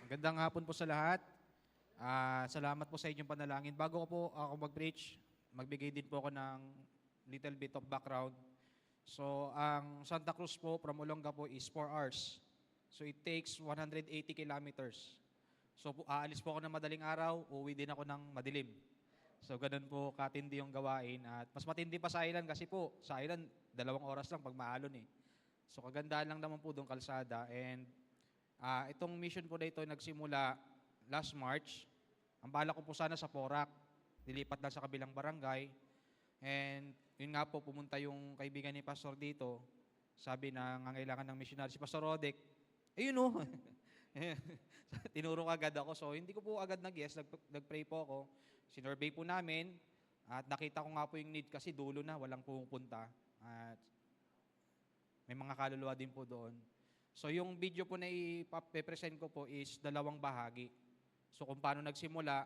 Magandang hapon po sa lahat. Salamat po sa inyong panalangin. Bago ko po ako mag-preach, magbigay din po ako ng little bit of background. So, ang Santa Cruz po from Olonga po is 4 hours. So, it takes 180 kilometers. So, aalis po ako ng madaling araw, uuwi din ako ng madilim. So, ganun po katindi yung gawain. At mas matindi pa sa island kasi po, sa island, 2 oras lang pag maalon eh. So, kagandahan lang naman po doon kalsada. And itong mission po na ito nagsimula last March. Ang bala ko po sana sa Porac. Dilipat lang sa kabilang barangay. And yun nga po, pumunta yung kaibigan ni Pastor dito. Sabi na ngangailangan ng missionary si Pastor Rodek. Ayun o. Tinuro agad ako. So hindi ko po agad nag-yes. Nag-pray po ako. Sinurvey po namin. At nakita ko nga po yung need kasi dulo na. Walang pumupunta. At may mga kaluluwa din po doon. So yung video po na ipapresent ko po is 2 bahagi. So kung paano nagsimula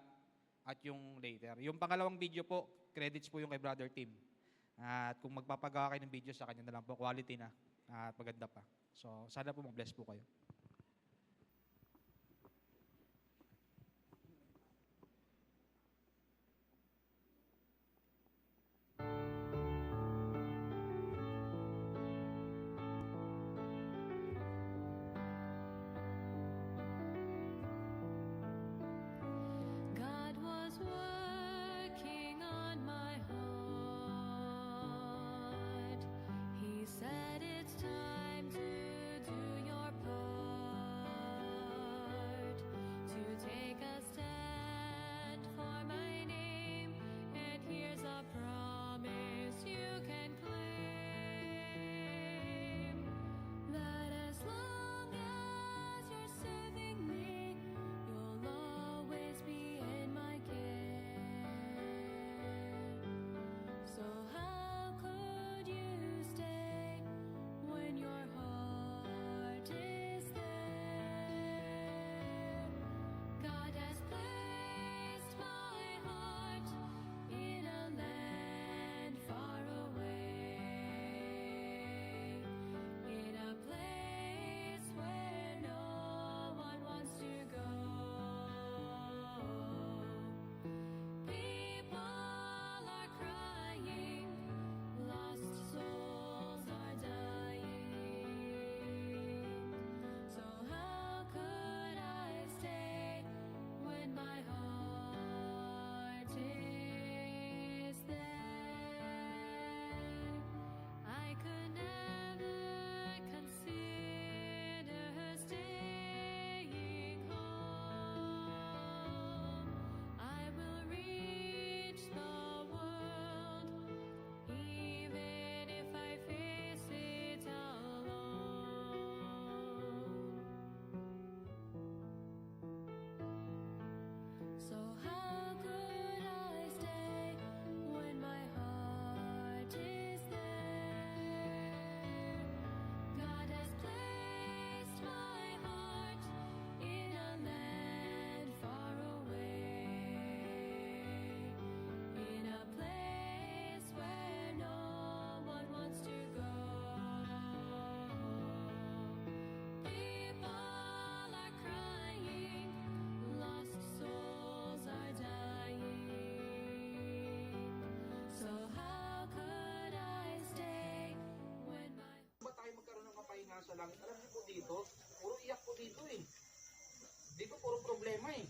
at yung later. Yung pangalawang video po, credits po yung kay Brother Tim. At kung magpapagawa kayo ng video sa kanya na lang po, quality na at maganda pa. So sana po mag-bless po kayo. God was working on my heart. He said it's time to do your part, to take a stand for my name. And here's a promise you can claim, that as long as you're serving me, you'll always be in my care. So how could you stay when your heart is there? God has placed my heart in a land far away, in a place where no one wants to go. People are crying, lost souls are dying. So how could I stay when my heart is there? I could never consider staying home. I will reach the world, even if I face it alone. So how could I stay when my heart is there? God has placed my heart in a land far away, in a place where no one wants to go. People are crying, lost souls are dying. So how could I stay when my Ba tayo magkaroon ng kapahinga sa langit? Alam niyo po dito, puro iyak po dito eh. Dito puro problema eh.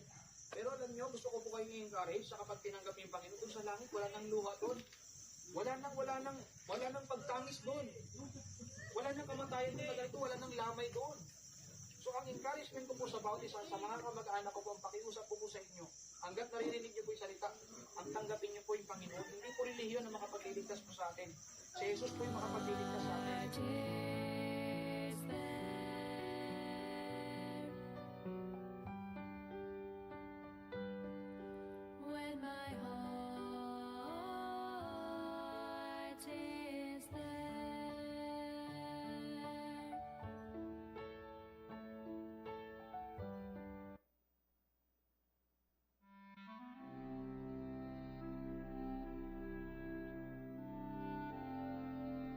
Pero alam niyo, gusto ko po kayong i-encourage sa kapag tinanggap yung Panginoon doon sa langit, wala nang luha doon. Wala nang pagtangis doon. Wala nang kamatayan doon, ito, wala nang lamay doon. So ang encouragement ko po sa bawat isa, sa mga kamag-anak ko po, ang pakiusap ko po sa inyo, hanggat naririnig niyo po yung salita, ang tanggapin niyo po yung Panginoon. Hindi po relihiyon na makapagliligtas po sa atin. Si Jesus po yung makapagliligtas sa atin. heart is there? When my heart is there.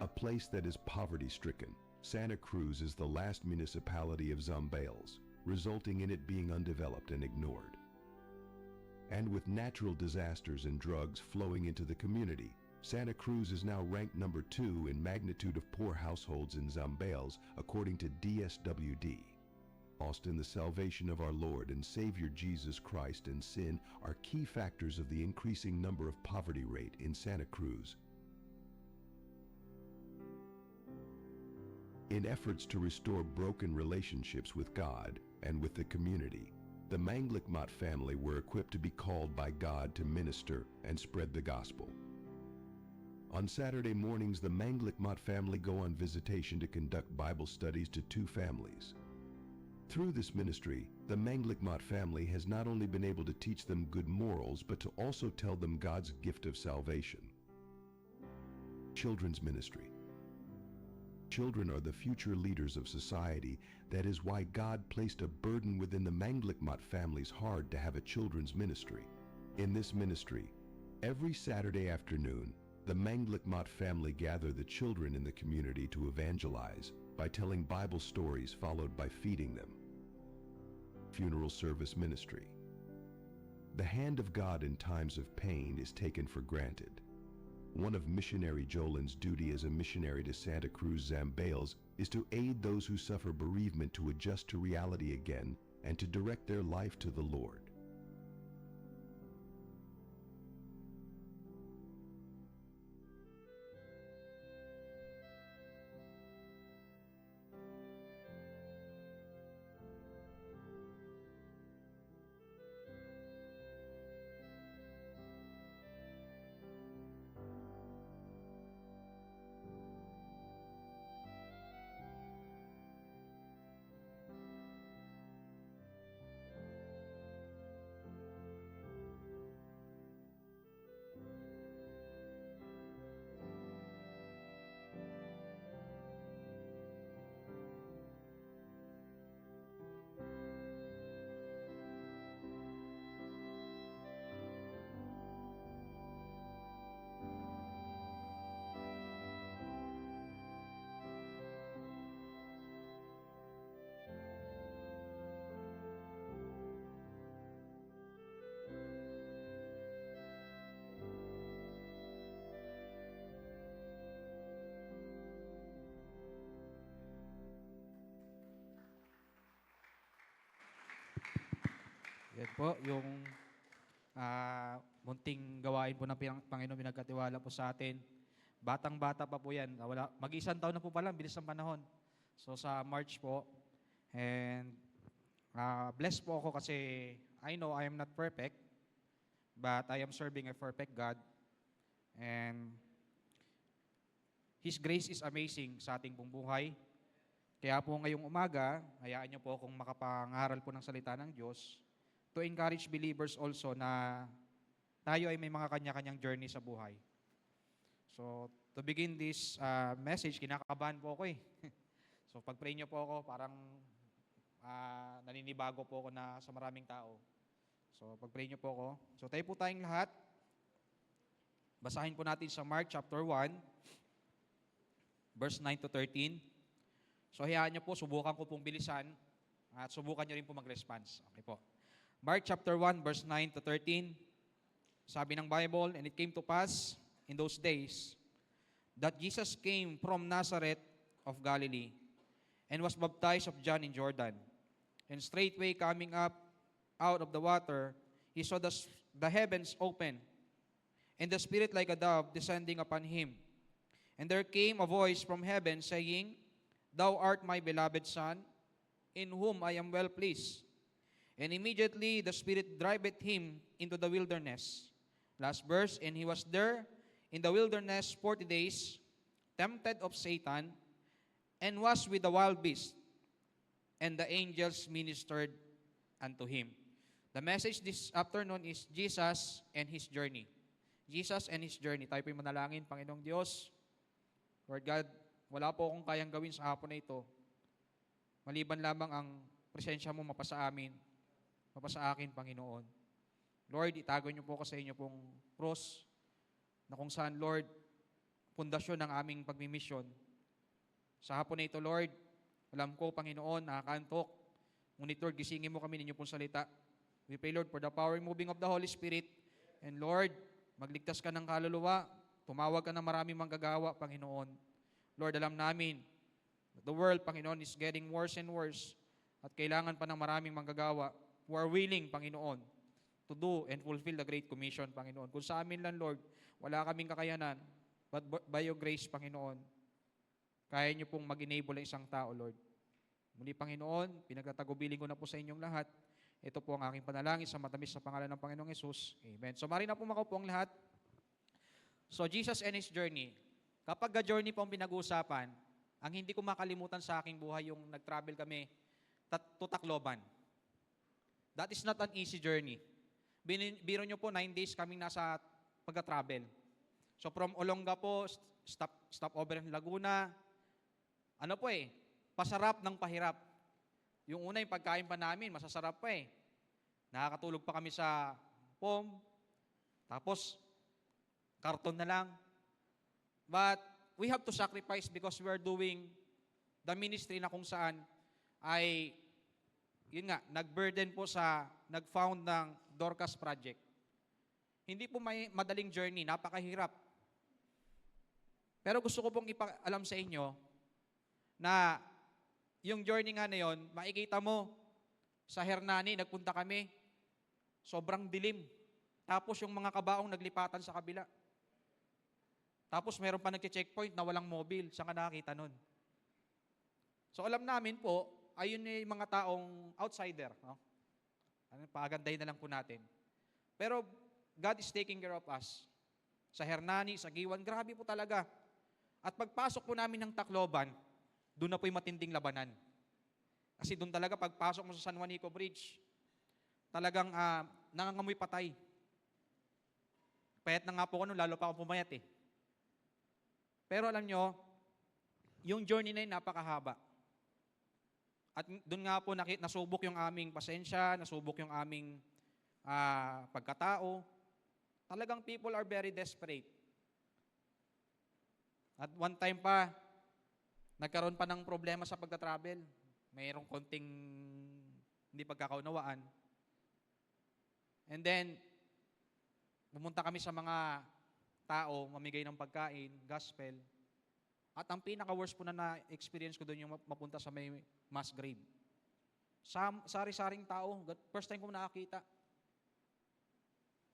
A place that is poverty-stricken, Santa Cruz is the last municipality of Zambales. resulting in it being undeveloped and ignored. And with natural disasters and drugs flowing into the community, Santa Cruz is now ranked number 2 in magnitude of poor households in Zambales, according to DSWD. Austin, the salvation of our Lord and Savior Jesus Christ and sin are key factors of the increasing number of poverty rate in Santa Cruz. In efforts to restore broken relationships with God and with the community, the Manglikmat family were equipped to be called by God to minister and spread the gospel. On Saturday mornings, the Manglikmat family go on visitation to conduct Bible studies to 2 families. Through this ministry, the Manglikmat family has not only been able to teach them good morals, but to also tell them God's gift of salvation. Children's ministry. Children are the future leaders of society. That is why God placed a burden within the Manglikmat family's heart to have a children's ministry. In this ministry, every Saturday afternoon, the Manglikmat family gather the children in the community to evangelize by telling Bible stories followed by feeding them. Funeral service ministry. The hand of God in times of pain is taken for granted. One of missionary Jolin's duty as a missionary to Santa Cruz Zambales is to aid those who suffer bereavement to adjust to reality again and to direct their life to the Lord. Yan po, yung munting gawain po ng Panginoon pinagkatiwala po sa atin. Batang-bata pa po yan. Mag-isang taon na po pala, bilis ng panahon. So sa March po, and blessed po ako kasi I know I am not perfect, but I am serving a perfect God. And His grace is amazing sa ating pong buhay. Kaya po ngayong umaga, hayaan niyo po akong makapangaral po ng salita ng Diyos to encourage believers also na tayo ay may mga kanya-kanyang journey sa buhay. So, to begin this message, kinakabahan po ako eh. So, pag-pray niyo po ako, parang naninibago po ako na sa maraming tao. So, pag-pray niyo po ako. So, tayo po tayong lahat. Basahin po natin sa Mark chapter 1, verse 9 to 13. So, hayaan niyo po, subukan ko pong bilisan at subukan niyo rin po mag-response. Okay po. Mark chapter 1, verse 9 to 13. Sabi ng Bible, "And it came to pass in those days that Jesus came from Nazareth of Galilee and was baptized of John in Jordan. And straightway coming up out of the water, he saw the heavens open, and the Spirit like a dove descending upon him. And there came a voice from heaven saying, Thou art my beloved Son, in whom I am well pleased. And immediately the Spirit driveth him into the wilderness." Last verse, "And he was there in the wilderness 40 days, tempted of Satan, and was with the wild beast, and the angels ministered unto him." The message this afternoon is Jesus and His journey. Jesus and His journey. Tayo po'y manalangin. Panginoong Diyos, Lord God, wala po akong kayang gawin sa hapon na ito. Maliban lamang ang presensya mo mapasa amin, mapasa akin, Panginoon. Lord, itago niyo po ko sa inyo pong cross na kung saan, Lord, pundasyon ng aming pagmimisyon. Sa hapon na ito, Lord, alam ko, Panginoon, nakakantok, Ngunit Lord, gisingin mo kami ninyo pong salita. We pray Lord for the power and moving of the Holy Spirit. And Lord, magligtas ka ng kaluluwa. Tumawag ka ng maraming manggagawa, Panginoon. Lord, alam namin, the world, Panginoon, is getting worse and worse. At kailangan pa ng maraming manggagawa who are willing, Panginoon, to do and fulfill the Great Commission, Panginoon. Kung sa amin lang, Lord, wala kaming kakayanan, but by your grace, Panginoon, kaya niyo pong mag-enable ang isang tao, Lord. Muli, Panginoon, pinagtatagubilin ko na po sa inyong lahat. Ito po ang aking panalangin sa matamis sa pangalan ng Panginoong Yesus. Amen. So, mari na po makaupo ang lahat. So, Jesus and His journey. Kapag journey po ang pinag-uusapan, ang hindi ko makalimutan sa aking buhay yung nag-travel kami to Tacloban. That is not an easy journey. Biro nyo po, 9 days kaming nasa pagka-travel. So from Olonga po, stop over in Laguna. Ano po pasarap ng pahirap. Yung una yung pagkain pa namin, masasarap pa Nakakatulog pa kami sa POM. Tapos, karton na lang. But we have to sacrifice because we are doing the ministry na kung saan ay, yun nga, nag-burden po sa, nag-found ng Dorcas Project. Hindi po may madaling journey, napakahirap. Pero gusto ko pong ipaalam sa inyo na yung journey nga na yun, makikita mo, sa Hernani, nagpunta kami, sobrang dilim. Tapos yung mga kabaong naglipatan sa kabila. Tapos meron pa nagche-checkpoint na walang mobile. Saan ka nakakita nun? So alam namin po, ayun yung mga taong outsider. No? Paagandahin na lang po natin. Pero God is taking care of us. Sa Hernani, sa Giwan, grabe po talaga. At pagpasok po namin ng Tacloban, doon na po yung matinding labanan. Kasi doon talaga, pagpasok mo sa San Juanico Bridge, talagang nangangamoy patay. Payat na nga po ko noon, lalo pa ako pumayat Pero alam nyo, yung journey na yun napakahaba. At doon nga po nasubok yung aming pasensya, nasubok yung aming pagkatao. Talagang people are very desperate. At one time pa, nagkaroon pa ng problema sa pagta-travel. Mayroong konting hindi pagkakaunawaan. And then, pumunta kami sa mga tao, mamigay ng pagkain, gospel. At ang pinaka-worst po na na-experience ko doon yung mapunta sa may mass grave. Sari-saring tao, first time ko nakakita.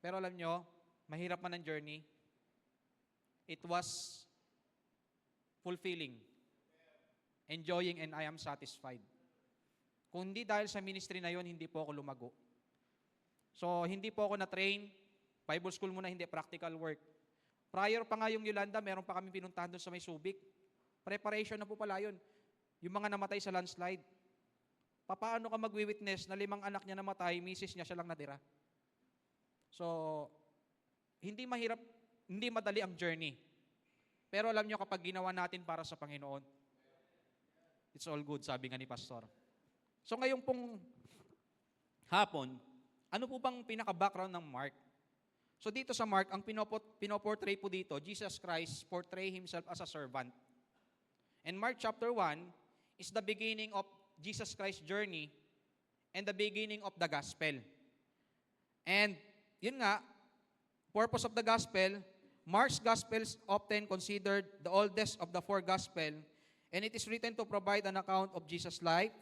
Pero alam nyo, mahirap man ang journey. It was fulfilling, enjoying, and I am satisfied. Kung hindi dahil sa ministry na yon, hindi po ako lumago. So, hindi po ako na-train. Bible school muna, hindi practical work. Prior pa nga yung Yolanda, meron pa kami pinuntahan doon sa may Subic. Preparation na po pala yun. Yung mga namatay sa landslide. Paano ka magwi-witness na 5 anak niya namatay, misis niya, siya lang natira? So, hindi mahirap, hindi madali ang journey. Pero alam nyo, kapag ginawa natin para sa Panginoon, it's all good, sabi nga ni Pastor. So ngayon pong hapon, ano po bang pinaka-background ng Mark? So dito sa Mark, ang pinoportray po dito, Jesus Christ portray Himself as a servant. And Mark chapter 1 is the beginning of Jesus Christ's journey and the beginning of the gospel. And yun nga, purpose of the gospel, Mark's gospel is often considered the oldest of the 4 gospel, and it is written to provide an account of Jesus' life,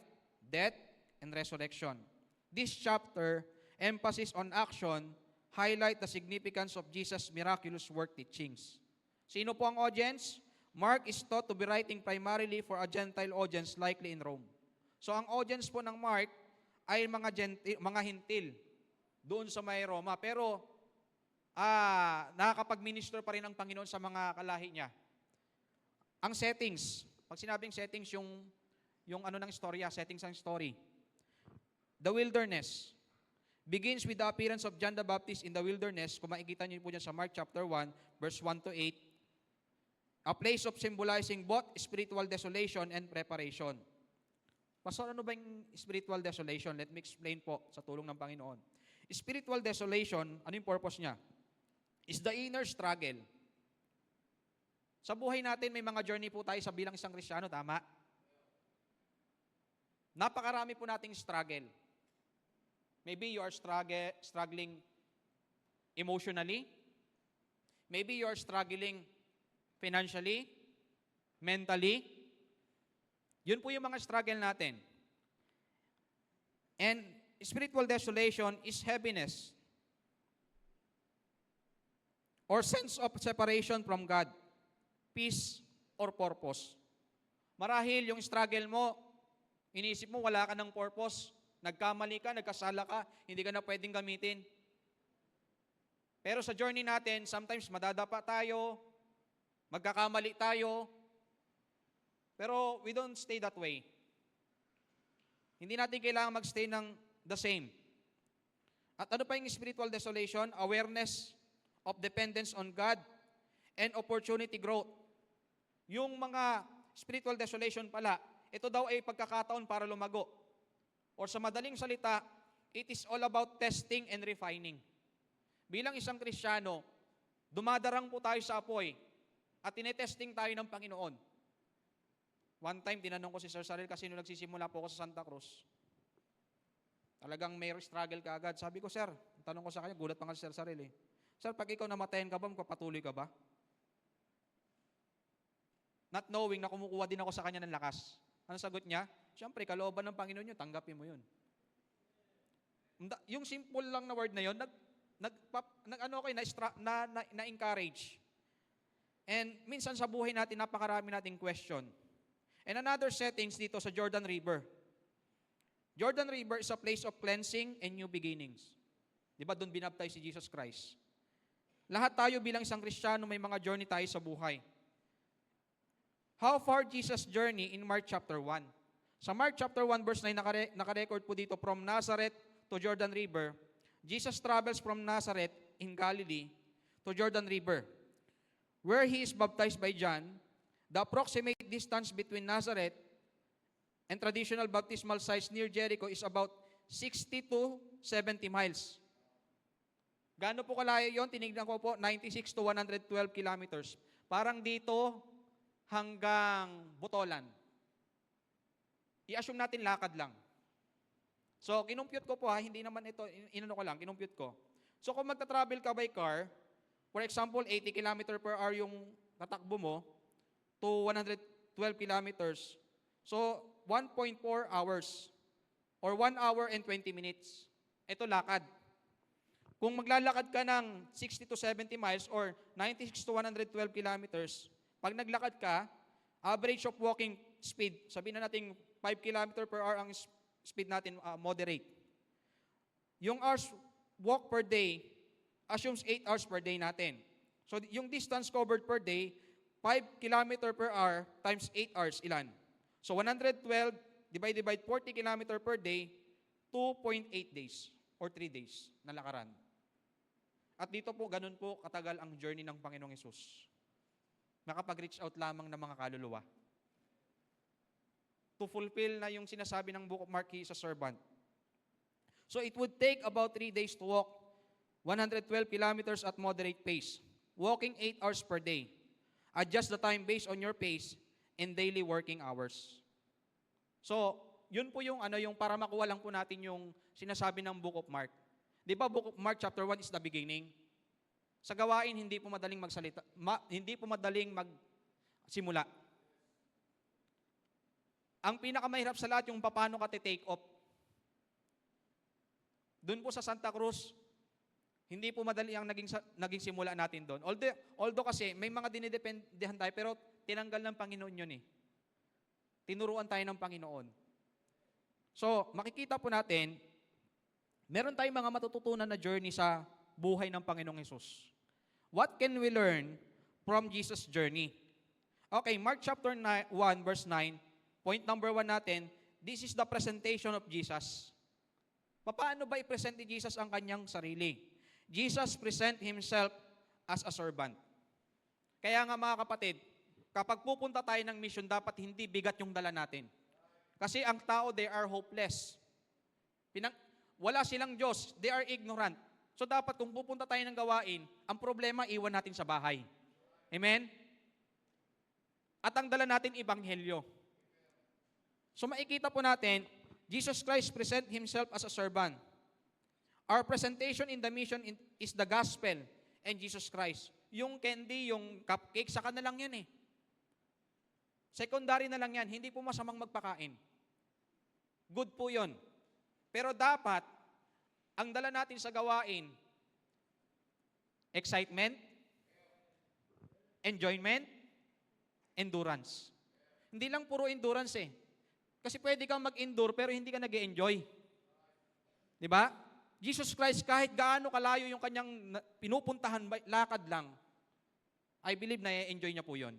death, and resurrection. This chapter, emphasis on action, highlight the significance of Jesus' miraculous work teachings. Sino po ang audience? Mark is thought to be writing primarily for a Gentile audience, likely in Rome. So ang audience po ng Mark ay mga hintil doon sa may Roma. Pero nakakapag-minister pa rin ang Panginoon sa mga kalahi niya. Ang settings, pag sinabing settings, yung ano ng istorya, settings ng story. The wilderness begins with the appearance of John the Baptist in the wilderness. Kung makikita niyo po dyan sa Mark chapter 1, verse 1 to 8. A place of symbolizing both spiritual desolation and preparation. Pastor, ano ba yung spiritual desolation? Let me explain po sa tulong ng Panginoon. Spiritual desolation, ano yung purpose niya? Is the inner struggle. Sa buhay natin, may mga journey po tayo sa bilang isang Kristiyano, tama? napakarami po nating struggle. Maybe you are struggling emotionally. Maybe you are struggling financially, mentally. Yun po yung mga struggle natin. And spiritual desolation is heaviness or sense of separation from God, peace, or purpose. Marahil yung struggle mo, inisip mo wala ka ng purpose, nagkamali ka, nagkasala ka, hindi ka na pwedeng gamitin. Pero sa journey natin, sometimes madadapa tayo, magkakamali tayo, pero we don't stay that way. Hindi natin kailangan magstay ng the same. At ano pa yung spiritual desolation? Awareness of dependence on God and opportunity growth. Yung mga spiritual desolation pala, ito daw ay pagkakataon para lumago. Or sa madaling salita, it is all about testing and refining. Bilang isang Kristiyano, dumadarang po tayo sa apoy at tinetesting tayo ng Panginoon. One time, tinanong ko si Sir Saril kasi nung nagsisimula po ako sa Santa Cruz, talagang may struggle ka agad. Sabi ko, Sir, tanong ko sa kanya, gulat pa nga si Sir Saril eh. Sir, pag ikaw namatayan ka ba, magpapatuloy ka ba? Not knowing na kumukuha din ako sa kanya ng lakas. Ano sagot niya? Siyempre, kalooban ng Panginoon nyo, tanggapin mo yun. Yung simple lang na word na yun, na-encourage. And minsan sa buhay natin, napakarami nating question. And another settings dito sa Jordan River. Jordan River is a place of cleansing and new beginnings. Di ba doon binaptize si Jesus Christ? Lahat tayo bilang isang Kristiyano, may mga journey tayo sa buhay. How far Jesus journey in Mark chapter 1? Sa Mark chapter 1 verse 9, nakarecord po dito, from Nazareth to Jordan River, Jesus travels from Nazareth in Galilee to Jordan River, where he is baptized by John. The approximate distance between Nazareth and traditional baptismal sites near Jericho is about 60 to 70 miles. Gaano po kalayo yon? Tinignan ko po, 96 to 112 kilometers. Parang dito hanggang Butolan. I-assume natin lakad lang. So, kinumpute ko po hindi naman ito, inano ko lang, kinumpute ko. So, kung magta-travel ka by car, for example, 80 km per hour yung tatakbo mo to 112 kilometers. So, 1.4 hours or 1 hour and 20 minutes. Ito lakad. Kung maglalakad ka ng 60 to 70 miles or 96 to 112 kilometers, pag naglakad ka, average of walking speed, sabihin na natin 5 km per hour ang speed natin, moderate. Yung hours walk per day, assumes 8 hours per day natin. So yung distance covered per day, 5 km per hour times 8 hours, ilan? So 112 divided by 40 km per day, 2.8 days or 3 days na lakaran. At dito po, ganun po katagal ang journey ng Panginoong Hesus. Nakapag-reach out lamang ng mga kaluluwa. To fulfill na yung sinasabi ng Book of Mark, he is a servant. So it would take about 3 days to walk 112 kilometers at moderate pace, walking 8 hours per day. Adjust the time based on your pace and daily working hours. So, yun po yung para makuha lang po natin yung sinasabi ng Book of Mark. Di ba Book of Mark chapter 1 is the beginning? Sa gawain, hindi po madaling magsalita, hindi po madaling magsimula. Ang pinakamahirap sa lahat yung paano ka take off. Doon po sa Santa Cruz, hindi po madali ang naging simula natin doon. Although kasi may mga dinidependehan tayo, pero tinanggal ng Panginoon yun eh. Tinuruan tayo ng Panginoon. So, makikita po natin, meron tayong mga matututunan na journey sa buhay ng Panginoong Hesus. What can we learn from Jesus' journey? Okay, Mark chapter 1, verse 9, point number 1 natin, this is the presentation of Jesus. Paano ba i-present ni Jesus ang kanyang sarili? Jesus present himself as a servant. Kaya nga mga kapatid, kapag pupunta tayo ng mission, dapat hindi bigat yung dala natin. Kasi ang tao, they are hopeless. Wala silang Diyos, they are ignorant. So dapat kung pupunta tayo ng gawain, ang problema, iwan natin sa bahay. Amen? At ang dala natin, ebanghelyo. So makikita po natin, Jesus Christ present Himself as a servant. Our presentation in the mission is the gospel and Jesus Christ. Yung candy, yung cupcake, saka na lang yan eh. Secondary na lang yan. Hindi po masamang magpakain. Good po yun. Pero dapat, ang dala natin sa gawain, excitement, enjoyment, endurance. Hindi lang puro endurance eh. Kasi pwede kang mag-endure pero hindi ka nag-enjoy. Di ba? Jesus Christ, kahit gaano kalayo yung kanyang pinupuntahan, lakad lang, I believe na i-enjoy niya po yun.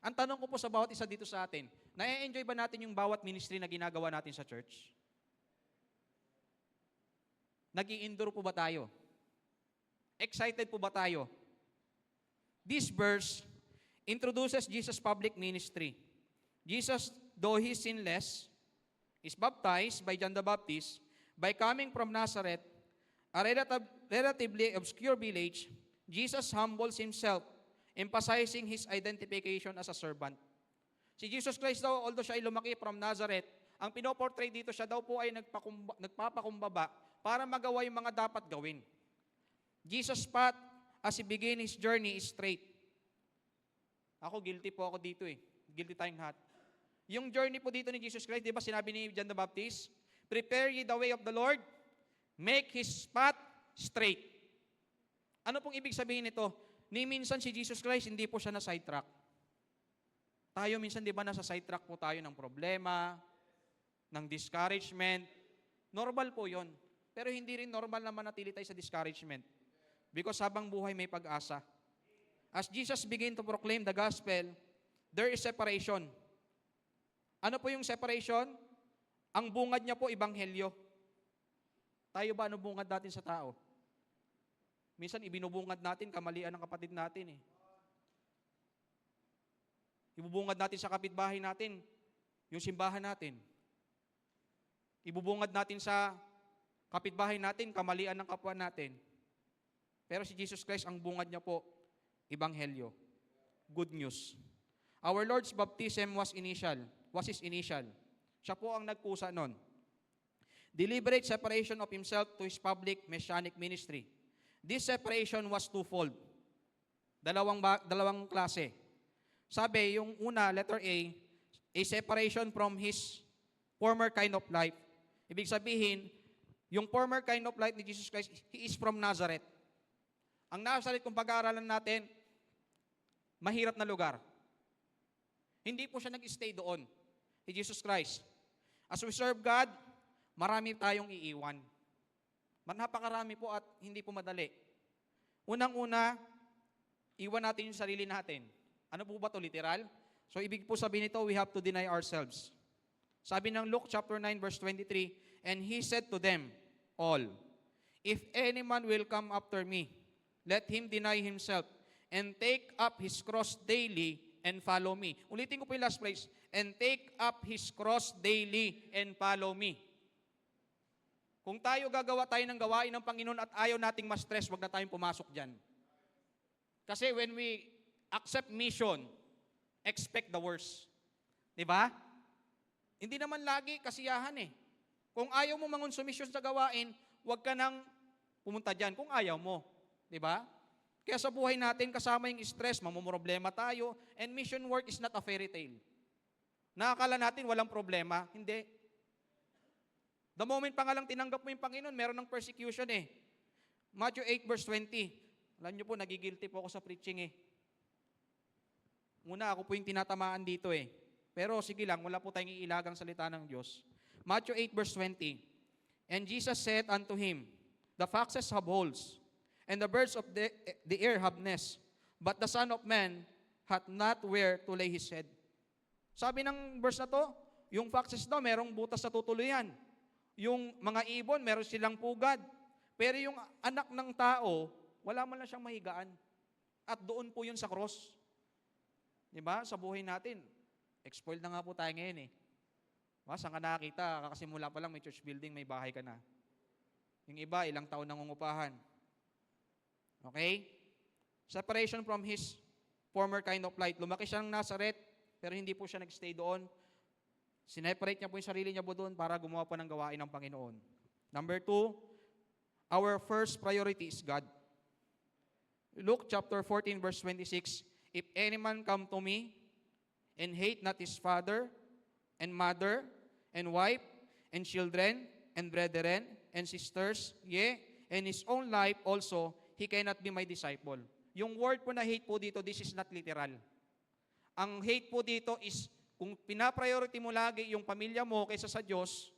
Ang tanong ko po sa bawat isa dito sa atin, na-enjoy ba natin yung bawat ministry na ginagawa natin sa church? Nag-i-endure po ba tayo? Excited po ba tayo? This verse introduces Jesus' public ministry. Jesus, though He is sinless, is baptized by John the Baptist. By coming from Nazareth, a relatively obscure village, Jesus humbles Himself, emphasizing His identification as a servant. Si Jesus Christ daw, although siya ay lumaki from Nazareth, ang pinoportray dito siya daw po ay nagpapakumbaba para magawa yung mga dapat gawin. Jesus' path as He began His journey is straight. Ako, guilty po ako dito eh. Guilty tayong lahat. Yung journey po dito ni Jesus Christ, di ba sinabi ni John the Baptist, prepare ye the way of the Lord, make His path straight. Ano pong ibig sabihin nito? Ni minsan si Jesus Christ, hindi po siya na sidetrack. Tayo minsan, di ba, nasa sidetrack po tayo ng problema, ng discouragement. Normal po yon. Pero hindi rin normal na manatili tayo sa discouragement. Because habang buhay may pag-asa. As Jesus began to proclaim the gospel, there is separation. Ano po yung separation? Ang bungad niya po, ibanghelyo. Tayo ba, ano bungad natin sa tao? Minsan, ibinubungad natin, kamalian ng kapatid natin eh. Ibubungad natin sa kapitbahay natin, yung simbahan natin. Ibubungad natin sa kapitbahay natin, kamalian ng kapwa natin. Pero si Jesus Christ, ang bungad niya po, ibanghelyo. Good news. Our Lord's baptism was His initial. Siya po ang nagkusa nun. Deliberate separation of Himself to His public messianic ministry. This separation was twofold. Dalawang klase. Sabi, yung una, letter a separation from His former kind of life. Ibig sabihin, yung former kind of life ni Jesus Christ, He is from Nazareth. Ang Nazareth, kung pag-aaralan natin, mahirap na lugar. Hindi po siya nag-stay doon, si Jesus Christ. As we serve God, marami tayong iiwan. Napakarami po at hindi po madali. Unang-una, iwan natin yung sarili natin. Ano po ba ito? Literal? So, ibig po sabihin nito, we have to deny ourselves. Sabi ng Luke chapter 9 verse 23, and He said to them all, if any man will come after me, let him deny himself and take up his cross daily and follow me. Ulitin ko po yung last phrase, and take up his cross daily and follow me. Kung tayo gagawa tayo ng gawain ng Panginoon at ayaw nating ma-stress, wag na tayong pumasok dyan. Kasi when we accept mission, expect the worst. Diba? Hindi naman lagi kasiyahan eh. Kung ayaw mo mangonsumisyon sa gawain, wag ka nang pumunta dyan kung ayaw mo. Diba? Kaya sa buhay natin, kasama yung stress, mamumroblema tayo, and mission work is not a fairy tale. Nakakala natin walang problema. Hindi. The moment pa nga lang tinanggap mo yung Panginoon, meron ng persecution eh. Matthew 8 verse 20. Alam niyo po, nagigilty po ako sa preaching eh. Muna, ako po yung tinatamaan dito eh. Pero sige lang, wala po tayong iilagang salita ng Diyos. Matthew 8 verse 20. And Jesus said unto him, the foxes have holes, and the birds of the air have nests, but the Son of Man hath not where to lay his head. Sabi ng verse na to, yung foxes daw, merong butas na tutuluyan. Yung mga ibon, meron silang pugad. Pero yung anak ng tao, wala man lang siyang mahigaan. At doon po yun sa cross. Diba? Sa buhay natin, expoiled na nga po tayo ngayon eh. Diba? Saan ka nakakita? Kakasimula pa lang may church building, may bahay ka na. Yung iba, ilang taon nangungupahan. Okay? Separation from his former kind of life. Lumaki siya ng Nazareth, pero hindi po siya nagstay doon. Sineparate niya po yung sarili niya po doon para gumawa po ng gawain ng Panginoon. Number 2, our first priority is God. Luke chapter 14 verse 26, if any man come to me and hate not his father and mother and wife and children and brethren and sisters, yea, and his own life also, he cannot be my disciple. Yung word po na hate po dito, this is not literal. Ang hate po dito is, kung pinapriority mo lagi yung pamilya mo kaysa sa Diyos,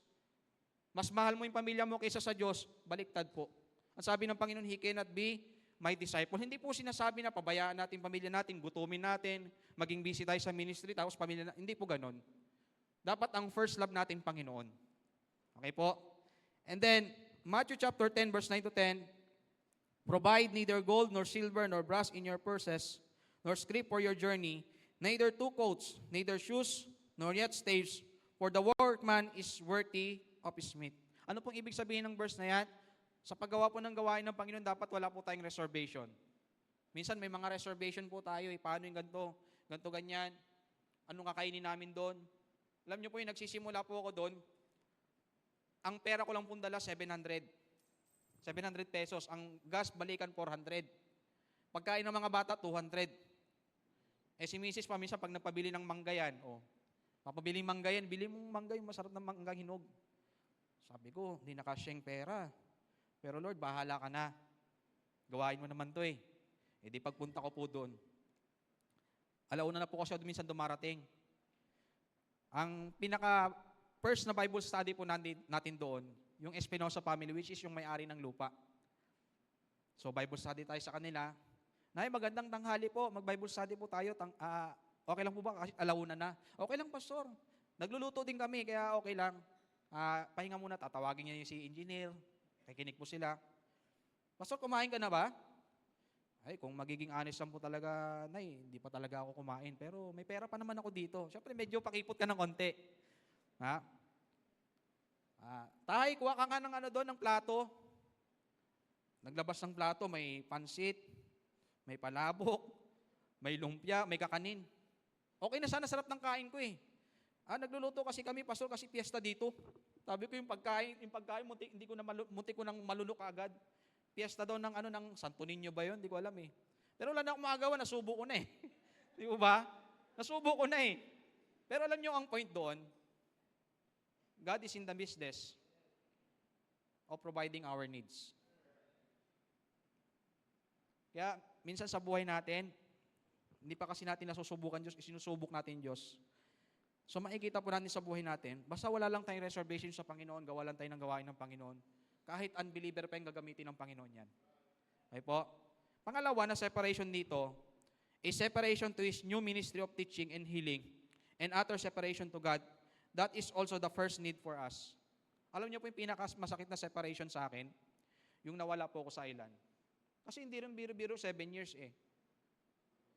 mas mahal mo yung pamilya mo kaysa sa Diyos, baliktad po. Ang sabi ng Panginoon, he cannot be my disciple. Hindi po sinasabi na pabayaan natin pamilya natin, gutumin natin, maging busy tayo sa ministry, tapos pamilya natin. Hindi po ganon. Dapat ang first love natin, Panginoon. Okay po? And then, Matthew chapter 10, verse 9 to 10, provide neither gold nor silver nor brass in your purses, nor scrip for your journey, neither two coats, neither shoes, nor yet staves, for the workman is worthy of his meat. Ano pong ibig sabihin ng verse na yan? Sa paggawa po ng gawain ng Panginoon, dapat wala po tayong reservation. Minsan may mga reservation po tayo, paano yung ganito, ganyan, anong kakainin namin doon. Alam niyo po yung nagsisimula po ako doon, ang pera ko lang pong dala, 700 pesos. Ang gas, balikan, 400. Pagkain ng mga bata, 200. Si Mrs. pa, minsan pag nagpabili ng manggayan, papabiling manggayan, bili mong manggay, masarap na manggang hinog. Sabi ko, hindi nakasyeng pera. Pero Lord, bahala ka na. Gawain mo naman to eh. Di pagpunta ko po doon. Alauna na po kasi minsan dumarating. Ang pinaka-first na Bible study po natin doon, yung Espinosa family, which is yung may-ari ng lupa. So, Bible study tayo sa kanila. Nay, magandang tanghali po. Mag-Bible study po tayo. Okay lang po ba? Kasi alauna na. Okay lang, Pastor. Nagluluto din kami, kaya okay lang. Pahinga muna, tatawagin niya yung si engineer. Kikinig po sila. Pastor, kumain ka na ba? Ay, kung magiging honest lang po talaga, Nay, hindi pa talaga ako kumain. Pero may pera pa naman ako dito. Siyempre, medyo pakipot ka ng konti. Ha? Tay, kuha ka nga ng doon, ng plato. Naglabas ng plato, may pansit, may palabok, may lumpia, may kakanin. Okay na sana, sarap ng kain ko eh. Nagluluto kasi kami, Pastor, kasi piyesta dito. Sabi ko yung pagkain, munti ko nang malulok agad. Piyesta daw ng Santo Niño ba yun? Hindi ko alam eh. Pero wala na akong magagawa, nasubo ko na eh. Di ba? Nasubo ko na eh. Pero alam nyo ang point doon, God is in the business of providing our needs. Kaya, minsan sa buhay natin, hindi pa kasi natin nasusubukan Diyos, isinusubok natin Diyos. So makikita po natin sa buhay natin, basta wala lang tayong reservation sa Panginoon, gawa lang tayo ng gawain ng Panginoon, kahit unbeliever pa yung gagamitin ng Panginoon yan. Okay po? Pangalawa na separation dito, is separation to His new ministry of teaching and healing, and utter separation to God. That is also the first need for us. Alam niyo po yung pinakamasakit na separation sa akin, yung nawala po ako sa island. Kasi hindi rin biro-biro 7 years eh.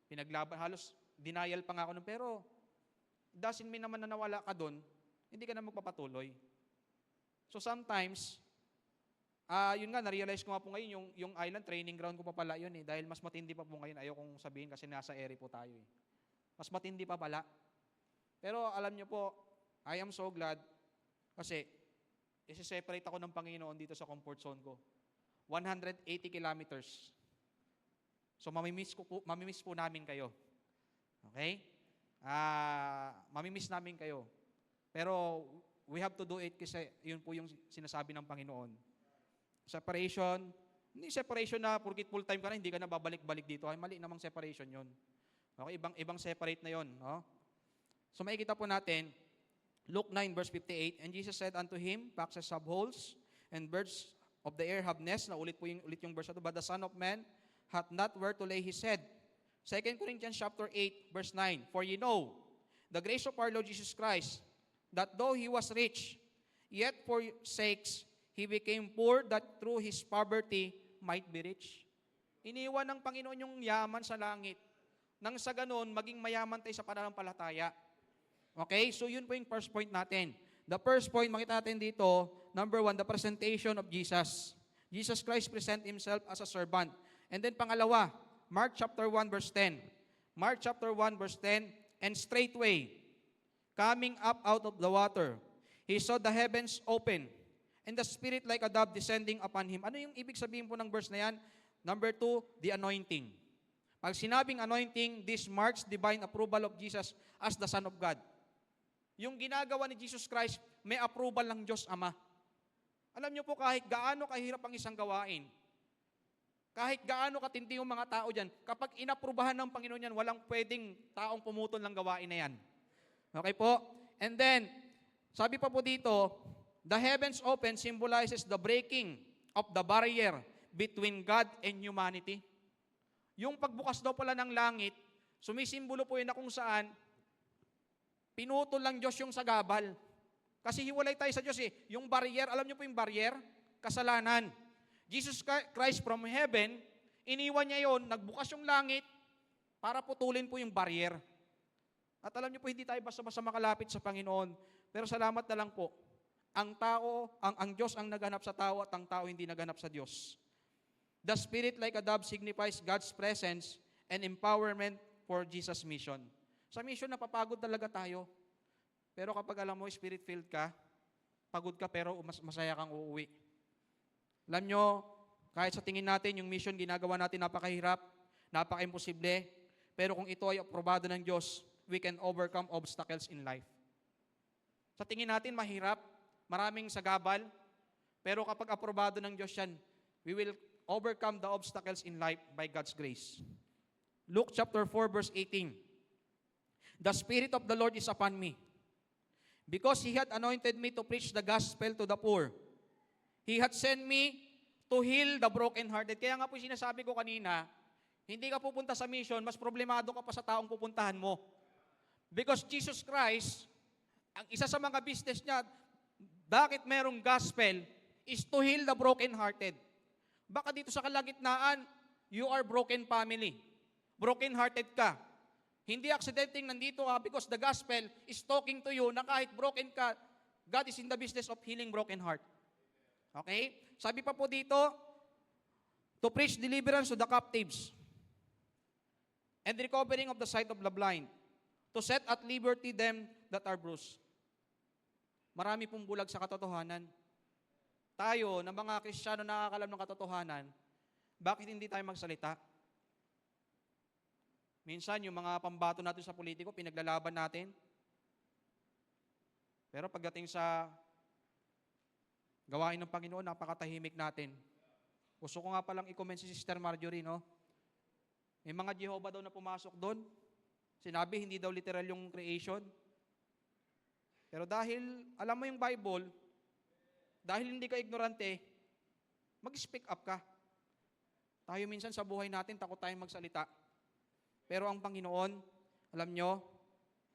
Pinaglaban, halos denial pa nga ako nun, pero doesn't mean naman na nawala ka doon, hindi ka na magpapatuloy. So sometimes, yun nga, na-realize ko nga po ngayon, yung island, training ground ko pa pala yun eh, dahil mas matindi pa po ngayon, ayaw kong sabihin kasi nasa area po tayo eh. Mas matindi pa pala. Pero alam nyo po, I am so glad kasi isi-separate ako ng Panginoon dito sa comfort zone ko. 180 kilometers. So mamimiss po namin kayo. Okay? Mamimiss namin kayo. Pero we have to do it kasi yun po yung sinasabi ng Panginoon. Separation, hindi separation na porkit full time ka na, hindi ka na babalik-balik dito. Ay, mali namang separation yun. Okay, ibang separate na yun. No? So makikita po natin, Luke 9 verse 58, and Jesus said unto him, foxes have holes, and birds of the air have nests. Na ulit yung verse na ito, but the Son of Man hath not where to lay his head. 2 Corinthians chapter 8 verse 9, for ye know the grace of our Lord Jesus Christ, that though he was rich, yet for your sakes he became poor, that through his poverty might be rich. Iniwan ng Panginoon yung yaman sa langit, nang sa ganon, maging mayaman tayo sa pananampalataya. Okay? So yun po yung first point natin. The first point, makita natin dito, number 1, the presentation of Jesus. Jesus Christ present Himself as a servant. And then pangalawa, Mark chapter 1 verse 10. Mark chapter 1 verse 10, and straightway, coming up out of the water. He saw the heavens open, and the Spirit like a dove descending upon him. Ano yung ibig sabihin po ng verse na yan? Number 2, the anointing. Pag sinabing anointing, this marks divine approval of Jesus as the Son of God. Yung ginagawa ni Jesus Christ, may approval ng Diyos Ama. Alam niyo po, kahit gaano kahirap ang isang gawain, kahit gaano katindi yung mga tao dyan, kapag inaprubahan ng Panginoon yan, walang pwedeng taong pumutol ng gawain na yan. Okay po? And then, sabi pa po dito, the heavens open symbolizes the breaking of the barrier between God and humanity. Yung pagbukas daw pala ng langit, sumisimbolo po yun na kung saan, pinutol lang Diyos yung sagabal. Kasi hiwalay tayo sa Diyos eh. Yung barrier, alam niyo po yung barrier? Kasalanan. Jesus Christ from heaven, iniwan niya yon, nagbukas yung langit para putulin po yung barrier. At alam niyo po, hindi tayo basta-basta makalapit sa Panginoon. Pero salamat na lang po, ang Diyos ang naghanap sa tao at ang tao hindi naghanap sa Diyos. The Spirit like a dove signifies God's presence and empowerment for Jesus' mission. Sa mission, napapagod talaga tayo. Pero kapag alam mo, Spirit-filled ka, pagod ka pero masaya kang uuwi. Alam nyo, kahit sa tingin natin, yung mission ginagawa natin napakahirap, napaka-imposible, pero kung ito ay aprobado ng Diyos, we can overcome obstacles in life. Sa tingin natin, mahirap, maraming sagabal, pero kapag aprobado ng Diyos yan, we will overcome the obstacles in life by God's grace. Luke chapter 4, verse 18. The Spirit of the Lord is upon me, because He had anointed me to preach the gospel to the poor. He had sent me to heal the brokenhearted. Kaya nga po sinasabi ko kanina, hindi ka pupunta sa mission, mas problemado ka pa sa taong pupuntahan mo. Because Jesus Christ, ang isa sa mga business niya, bakit merong gospel, is to heal the brokenhearted. Baka dito sa kalagitnaan, you are broken family. Brokenhearted ka. Hindi aksidenteng nandito ka because the gospel is talking to you na kahit broken ka, God is in the business of healing broken heart. Okay? Sabi pa po dito, to preach deliverance to the captives and recovering of the sight of the blind, to set at liberty them that are bruised. Marami pong bulag sa katotohanan. Tayo, na mga Kristiyano nakakalam ng katotohanan, bakit hindi tayo magsalita? Minsan, yung mga pambato natin sa politiko, pinaglalaban natin. Pero pagdating sa gawain ng Panginoon, napakatahimik natin. Gusto ko nga palang i-comment si Sister Marjorie, no? May mga Jehovah daw na pumasok doon. Sinabi, hindi daw literal yung creation. Pero dahil, alam mo yung Bible, dahil hindi ka ignorante, mag-speak up ka. Tayo minsan sa buhay natin, takot tayong magsalita. Pero ang Panginoon, alam nyo,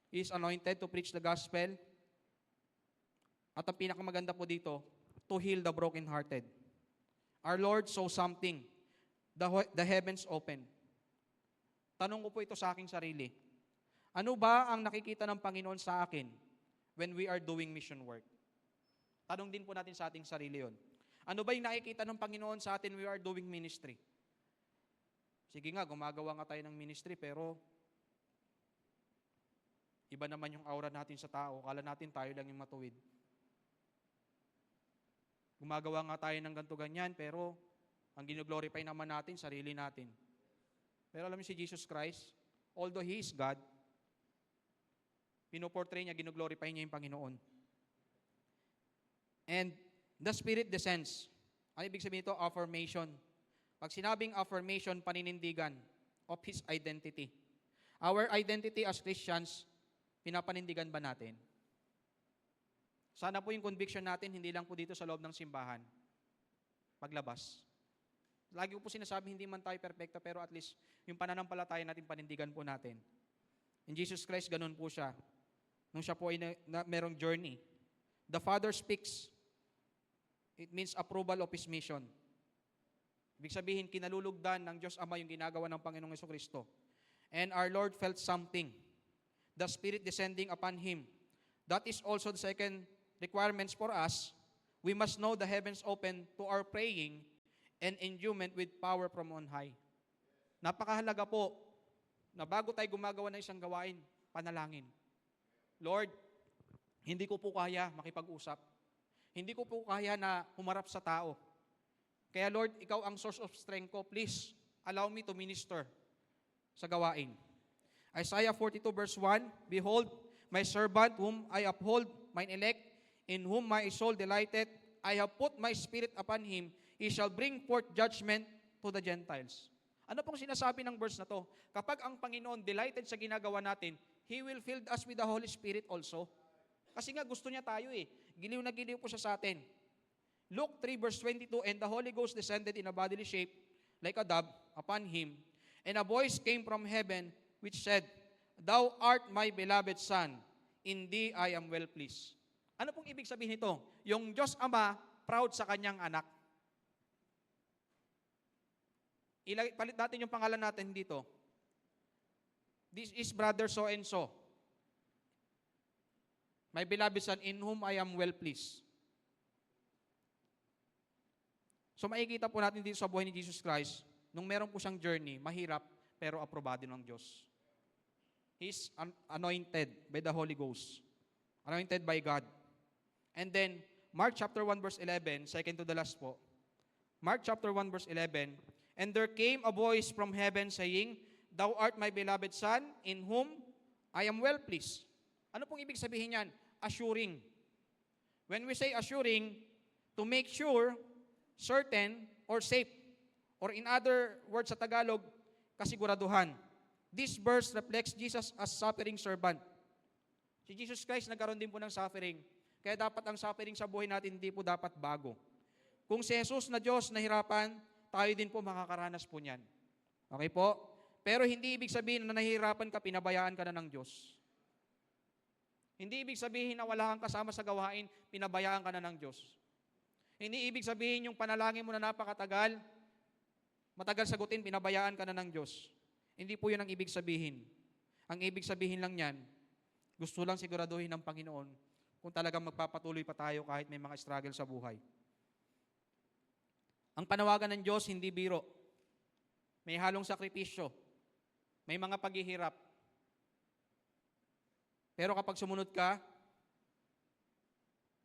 is anointed to preach the gospel. At ang pinakamaganda po dito, to heal the brokenhearted. Our Lord saw something. The heavens open. Tanong ko po ito sa aking sarili. Ano ba ang nakikita ng Panginoon sa akin when we are doing mission work? Tanong din po natin sa ating sarili yon. Ano ba yung nakikita ng Panginoon sa atin when we are doing ministry? Sige nga, gumagawa nga tayo ng ministry, pero iba naman yung aura natin sa tao. Kala natin tayo lang yung matuwid. Gumagawa nga tayo ng ganito ganyan, pero ang ginoglorify naman natin, sarili natin. Pero alam niyo si Jesus Christ, although He is God, pinoportray niya, ginoglorify niya yung Panginoon. And the Spirit descends. Ano ibig sabihin ito? Affirmation. Pag sinabing affirmation, paninindigan of His identity. Our identity as Christians, pinapanindigan ba natin? Sana po yung conviction natin, hindi lang po dito sa loob ng simbahan. Paglabas. Lagi ko po sinasabi, hindi man tayo perfecto, pero at least yung pananampalataya natin, panindigan po natin. In Jesus Christ, ganun po siya. Nung siya po ay merong journey. The Father speaks. It means approval of His mission. Ibig sabihin, kinalulugdan ng Diyos Ama yung ginagawa ng Panginoong Jesucristo. And our Lord felt something. The Spirit descending upon Him. That is also the second requirements for us. We must know the heavens open to our praying and endowment with power from on high. Napakahalaga po na bago tayo gumagawa ng isang gawain, panalangin. Lord, Hindi ko po kaya makipag-usap. Hindi ko po kaya na humarap sa tao. Kaya Lord, ikaw ang source of strength ko. Please, allow me to minister sa gawain. Isaiah 42 verse 1, Behold, my servant whom I uphold, mine elect, in whom my soul delighted, I have put my spirit upon him, he shall bring forth judgment to the Gentiles. Ano pong sinasabi ng verse na to? Kapag ang Panginoon delighted sa ginagawa natin, He will fill us with the Holy Spirit also. Kasi nga gusto niya tayo eh. Giliw na giliw po siya sa atin. Luke 3 verse 22, And the Holy Ghost descended in a bodily shape, like a dove, upon him. And a voice came from heaven, which said, Thou art my beloved Son, in thee I am well pleased. Ano pong ibig sabihin nito? Yung Diyos Ama, proud sa kanyang anak. Palit natin yung pangalan natin dito. This is brother so and so. My beloved Son, in whom I am well pleased. So makikita po natin dito sa buhay ni Jesus Christ, nung meron po siyang journey, mahirap, pero aprobado ng Diyos. He's anointed by the Holy Ghost. Anointed by God. And then, Mark chapter 1 verse 11, second to the last po. Mark chapter 1 verse 11, And there came a voice from heaven saying, Thou art my beloved Son, in whom I am well pleased. Ano pong ibig sabihin yan? Assuring. When we say assuring, to make sure, certain, or safe. Or in other words sa Tagalog, kasiguraduhan. This verse reflects Jesus as suffering servant. Si Jesus Christ nagkaroon din po ng suffering. Kaya dapat ang suffering sa buhay natin hindi po dapat bago. Kung si Jesus na Diyos nahirapan, tayo din po makakaranas po niyan. Okay po? Pero hindi ibig sabihin na nahihirapan ka, pinabayaan ka na ng Diyos. Hindi ibig sabihin na wala kang kasama sa gawain, pinabayaan ka na ng Diyos. Hindi ibig sabihin yung panalangin mo na napakatagal, matagal sagutin, pinabayaan ka na ng Diyos. Hindi po yun ang ibig sabihin. Ang ibig sabihin lang yan, gusto lang siguraduhin ng Panginoon kung talagang magpapatuloy pa tayo kahit may mga struggle sa buhay. Ang panawagan ng Diyos, hindi biro. May halong sakripisyo. May mga paghihirap. Pero kapag sumunod ka,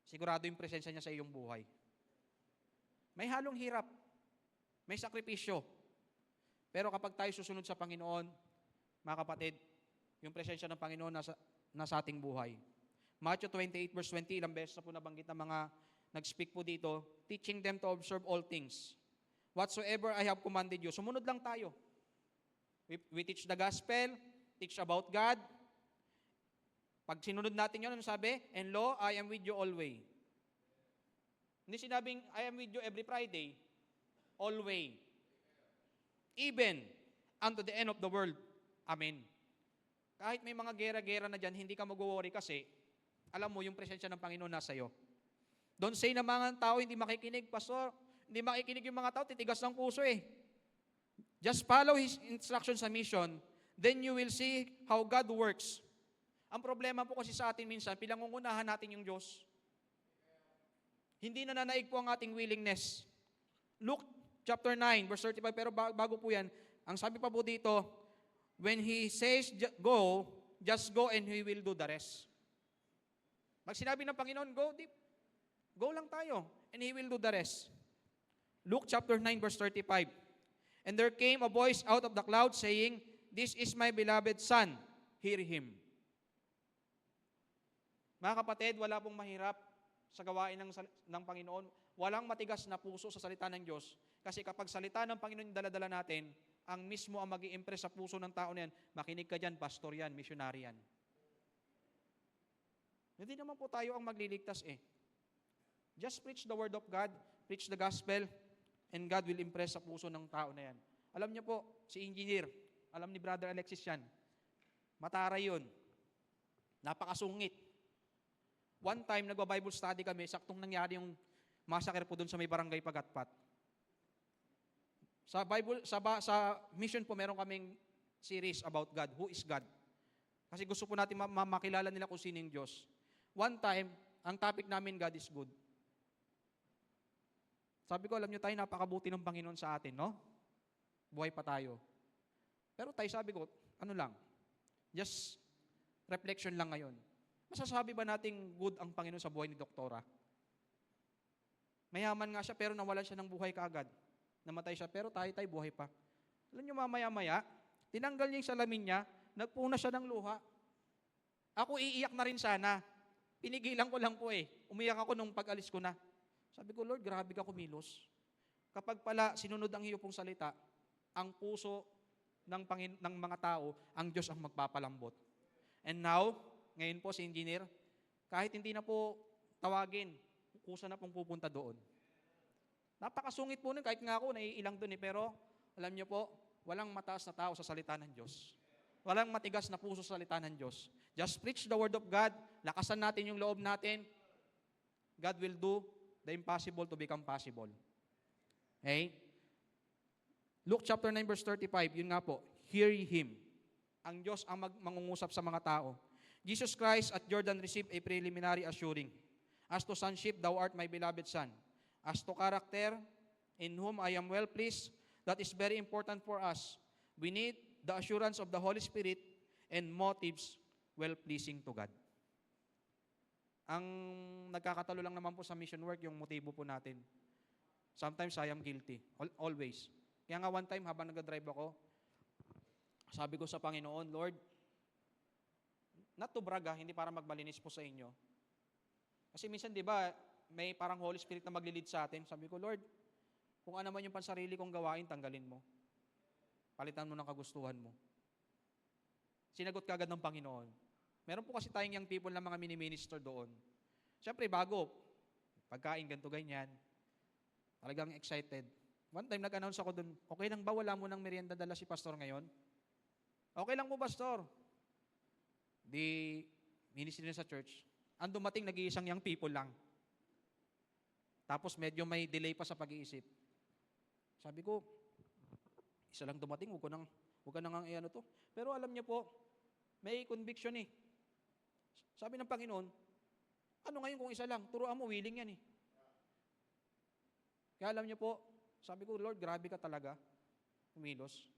sigurado yung presensya niya sa iyong buhay. May halong hirap. May sakripisyo. Pero kapag tayo susunod sa Panginoon, mga kapatid, yung presensya ng Panginoon nasa ating buhay. Matthew 28 verse 20, ilang beses na po nabanggit ng mga nag-speak po dito, teaching them to observe all things. Whatsoever I have commanded you. Sumunod lang tayo. We teach the gospel, teach about God. Pag sinunod natin yun, ano sabi? And lo, I am with you always. Hindi sinabing, I am with you every Friday. Always. Even unto the end of the world. Amen. Kahit may mga gera-gera na dyan, hindi ka mag-worry kasi, alam mo, yung presensya ng Panginoon nasa iyo. Don't say na mga tao hindi makikinig, Pastor. Hindi makikinig yung mga tao, titigas ng puso eh. Just follow His instruction sa mission, then you will see how God works. Ang problema po kasi sa atin minsan, pinangungunahan natin yung Diyos. Hindi nananaig po ang ating willingness. Luke chapter 9, verse 35, pero bago po yan, ang sabi pa po dito, when He says go, just go and He will do the rest. Pag sinabi ng Panginoon, go, go lang tayo, and He will do the rest. Luke chapter 9, verse 35, And there came a voice out of the cloud saying, This is my beloved Son, hear Him. Mga kapatid, wala pong mahirap sa gawain ng Panginoon. Walang matigas na puso sa salita ng Diyos. Kasi kapag salita ng Panginoon yung daladala natin, ang mismo ang mag-i-impress sa puso ng tao na yan, makinig ka dyan, pastor yan, missionary yan. Hindi naman po tayo ang magliligtas eh. Just preach the word of God, preach the gospel, and God will impress sa puso ng tao na yan. Alam niyo po, si engineer, alam ni Brother Alexis yan, mataray yun, napakasungit. One time, nagba-Bible study kami, saktong nangyari yung massacre po doon sa may barangay Pagatpat. Sa mission po, meron kaming series about God, Who is God? Kasi gusto po natin makilala nila kung sino yung Diyos. One time, ang topic namin, God is good. Sabi ko, alam nyo tayo, napakabuti ng Panginoon sa atin, no? Buhay pa tayo. Pero tayo, sabi ko, ano lang, just reflection lang ngayon. Masasabi ba nating good ang Panginoon sa buhay ni Doktora? Mayaman nga siya pero nawalan siya ng buhay kaagad. Namatay siya pero tayo buhay pa. Alam niyo mamaya-maya, tinanggal niya yung salamin niya, nagpuna siya ng luha. Ako iiyak na rin sana. Pinigilan ko lang po eh. Umiyak ako nung pag-alis ko na. Sabi ko, Lord, grabe ka kumilos. Kapag pala sinunod ang iyo pong salita, ang puso ng mga tao, ang Diyos ang magpapalambot. And now, ngayon po si engineer, kahit hindi na po tawagin, kusa na pong pupunta doon. Napakasungit po nun, kahit nga ako, naiilang doon eh, pero alam niyo po, walang mataas na tao sa salita ng Diyos. Walang matigas na puso sa salita ng Diyos. Just preach the word of God, lakasan natin yung loob natin, God will do the impossible to become possible. Okay? Luke chapter 9 verse 35, yun nga po, hear ye him. Ang Diyos ang mangungusap sa mga tao. Jesus Christ at Jordan received a preliminary assuring. As to sonship, thou art my beloved son. As to character, in whom I am well pleased, that is very important for us. We need the assurance of the Holy Spirit and motives well-pleasing to God. Ang nagkakatalo lang naman po sa mission work, yung motibo po natin. Sometimes I am guilty. Always. Kaya nga one time, habang nag-drive ako, sabi ko sa Panginoon, Lord, not to brag hindi para magmalinis po sa inyo. Kasi minsan, di ba, may parang Holy Spirit na maglilid sa atin. Sabi ko, Lord, kung ano man yung pansarili kong gawain, tanggalin mo. Palitan mo ng kagustuhan mo. Sinagot kagad ng Panginoon. Meron po kasi tayong young people na mga mini-minister doon. Siyempre, bago, pagkain, ganito, ganyan. Talagang excited. One time, nag-announce ako doon, okay lang ba wala mo ng merienda dala si pastor ngayon? Okay lang po, pastor. Di, ministry na sa church. Ang dumating, nag-iisang young people lang. Tapos medyo may delay pa sa pag-iisip. Sabi ko, isa lang dumating, huwag ka nang ano to. Pero alam niyo po, may conviction eh. Sabi ng Panginoon, ano ngayon kung isa lang? Turuan mo, willing yan eh. Kaya alam niyo po, sabi ko, Lord, grabe ka talaga. Umilos.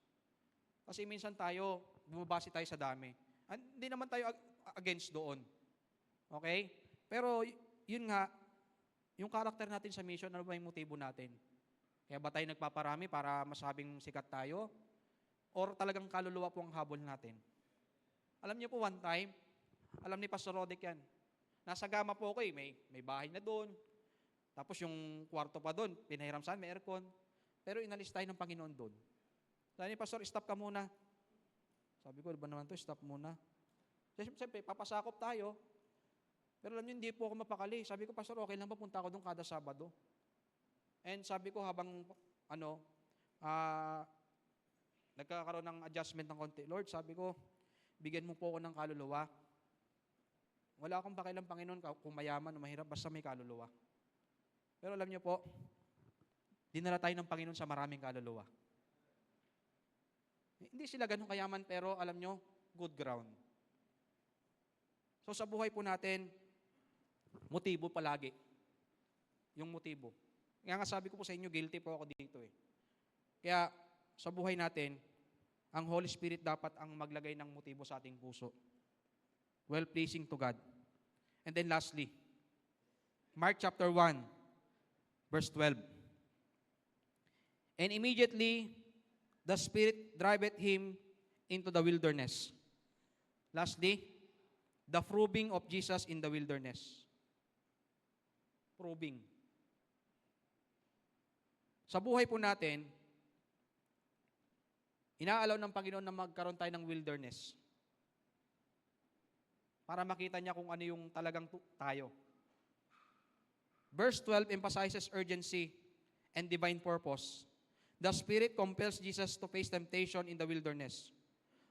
Kasi minsan tayo, bumabase tayo sa dami. Hindi naman tayo against doon. Okay? Pero yun nga, yung karakter natin sa mission, ano ba yung motibo natin? Kaya ba tayo nagpaparami para masabing sikat tayo? Or talagang kaluluwa po ang habol natin? Alam niyo po, one time, alam ni Pastor Rodek yan. Nasa Gama po ako eh, may bahay na doon. Tapos yung kwarto pa doon, pinahiram saan, may aircon. Pero inalis tayo ng Panginoon doon. Sabi ni Pastor, stop ka muna. Sabi ko, ba naman to, stop muna. Siyempre, papasakop tayo. Pero alam niyo, hindi po ako mapakali. Sabi ko, Pastor, okay lang ba punta ako doon kada Sabado? And sabi ko, habang, nagkakaroon ng adjustment ng konti, Lord, sabi ko, bigyan mo po ako ng kaluluwa. Wala akong pakialam, Panginoon, kung mayaman o mahirap, basta may kaluluwa. Pero alam niyo po, dinala tayo ng Panginoon sa maraming kaluluwa. Hindi sila ganun kayaman, pero alam niyo, good ground. So sa buhay po natin, motibo palagi. Yung motibo. Kaya nga sabi ko po sa inyo, guilty po ako dito eh. Kaya sa buhay natin, ang Holy Spirit dapat ang maglagay ng motibo sa ating puso. Well-pleasing to God. And then lastly, Mark chapter 1, verse 12. And immediately, the Spirit driveth him into the wilderness. Lastly, the proving of Jesus in the wilderness. Proving. Sa buhay po natin, inaalaw ng Panginoon na magkaroon tayo ng wilderness para makita niya kung ano yung talagang tayo. Verse 12 emphasizes urgency and divine purpose. The Spirit compels Jesus to face temptation in the wilderness,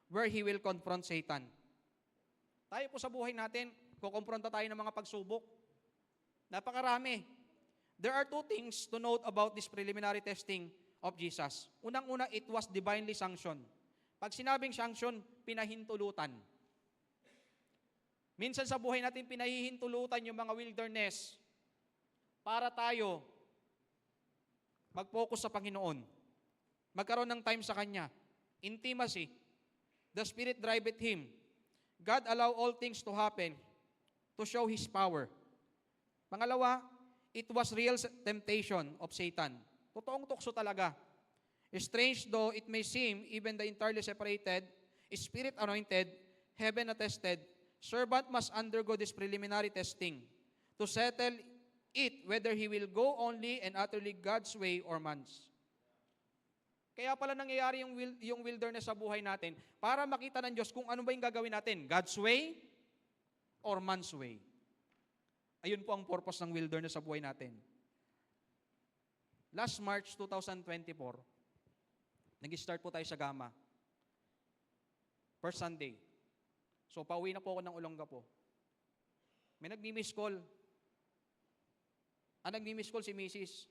where He will confront Satan. Tayo po sa buhay natin, kukompronta tayo ng mga pagsubok. Napakarami. There are two things to note about this preliminary testing of Jesus. Unang-una, it was divinely sanctioned. Pag sinabing sanction, pinahintulutan. Minsan sa buhay natin, pinahihintulutan yung mga wilderness para tayo mag-focus sa Panginoon. Magkaroon ng time sa Kanya. Intimacy. The Spirit driveth Him. God allow all things to happen to show His power. Pangalawa, it was real temptation of Satan. Totoong tukso talaga. Strange though it may seem, even the entirely separated, Spirit-anointed, heaven-attested, servant must undergo this preliminary testing to settle it whether he will go only and utterly God's way or man's. Kaya pala nangyayari yung wilderness sa buhay natin para makita ng Diyos kung ano ba yung gagawin natin, God's way or man's way. Ayun po ang purpose ng wilderness sa buhay natin. Last March 2024, nag-start po tayo sa Gama. First Sunday. So, pauwi na po ako ng Olongapo. May nagmi-miss call. Nagmi-miss call si Mrs.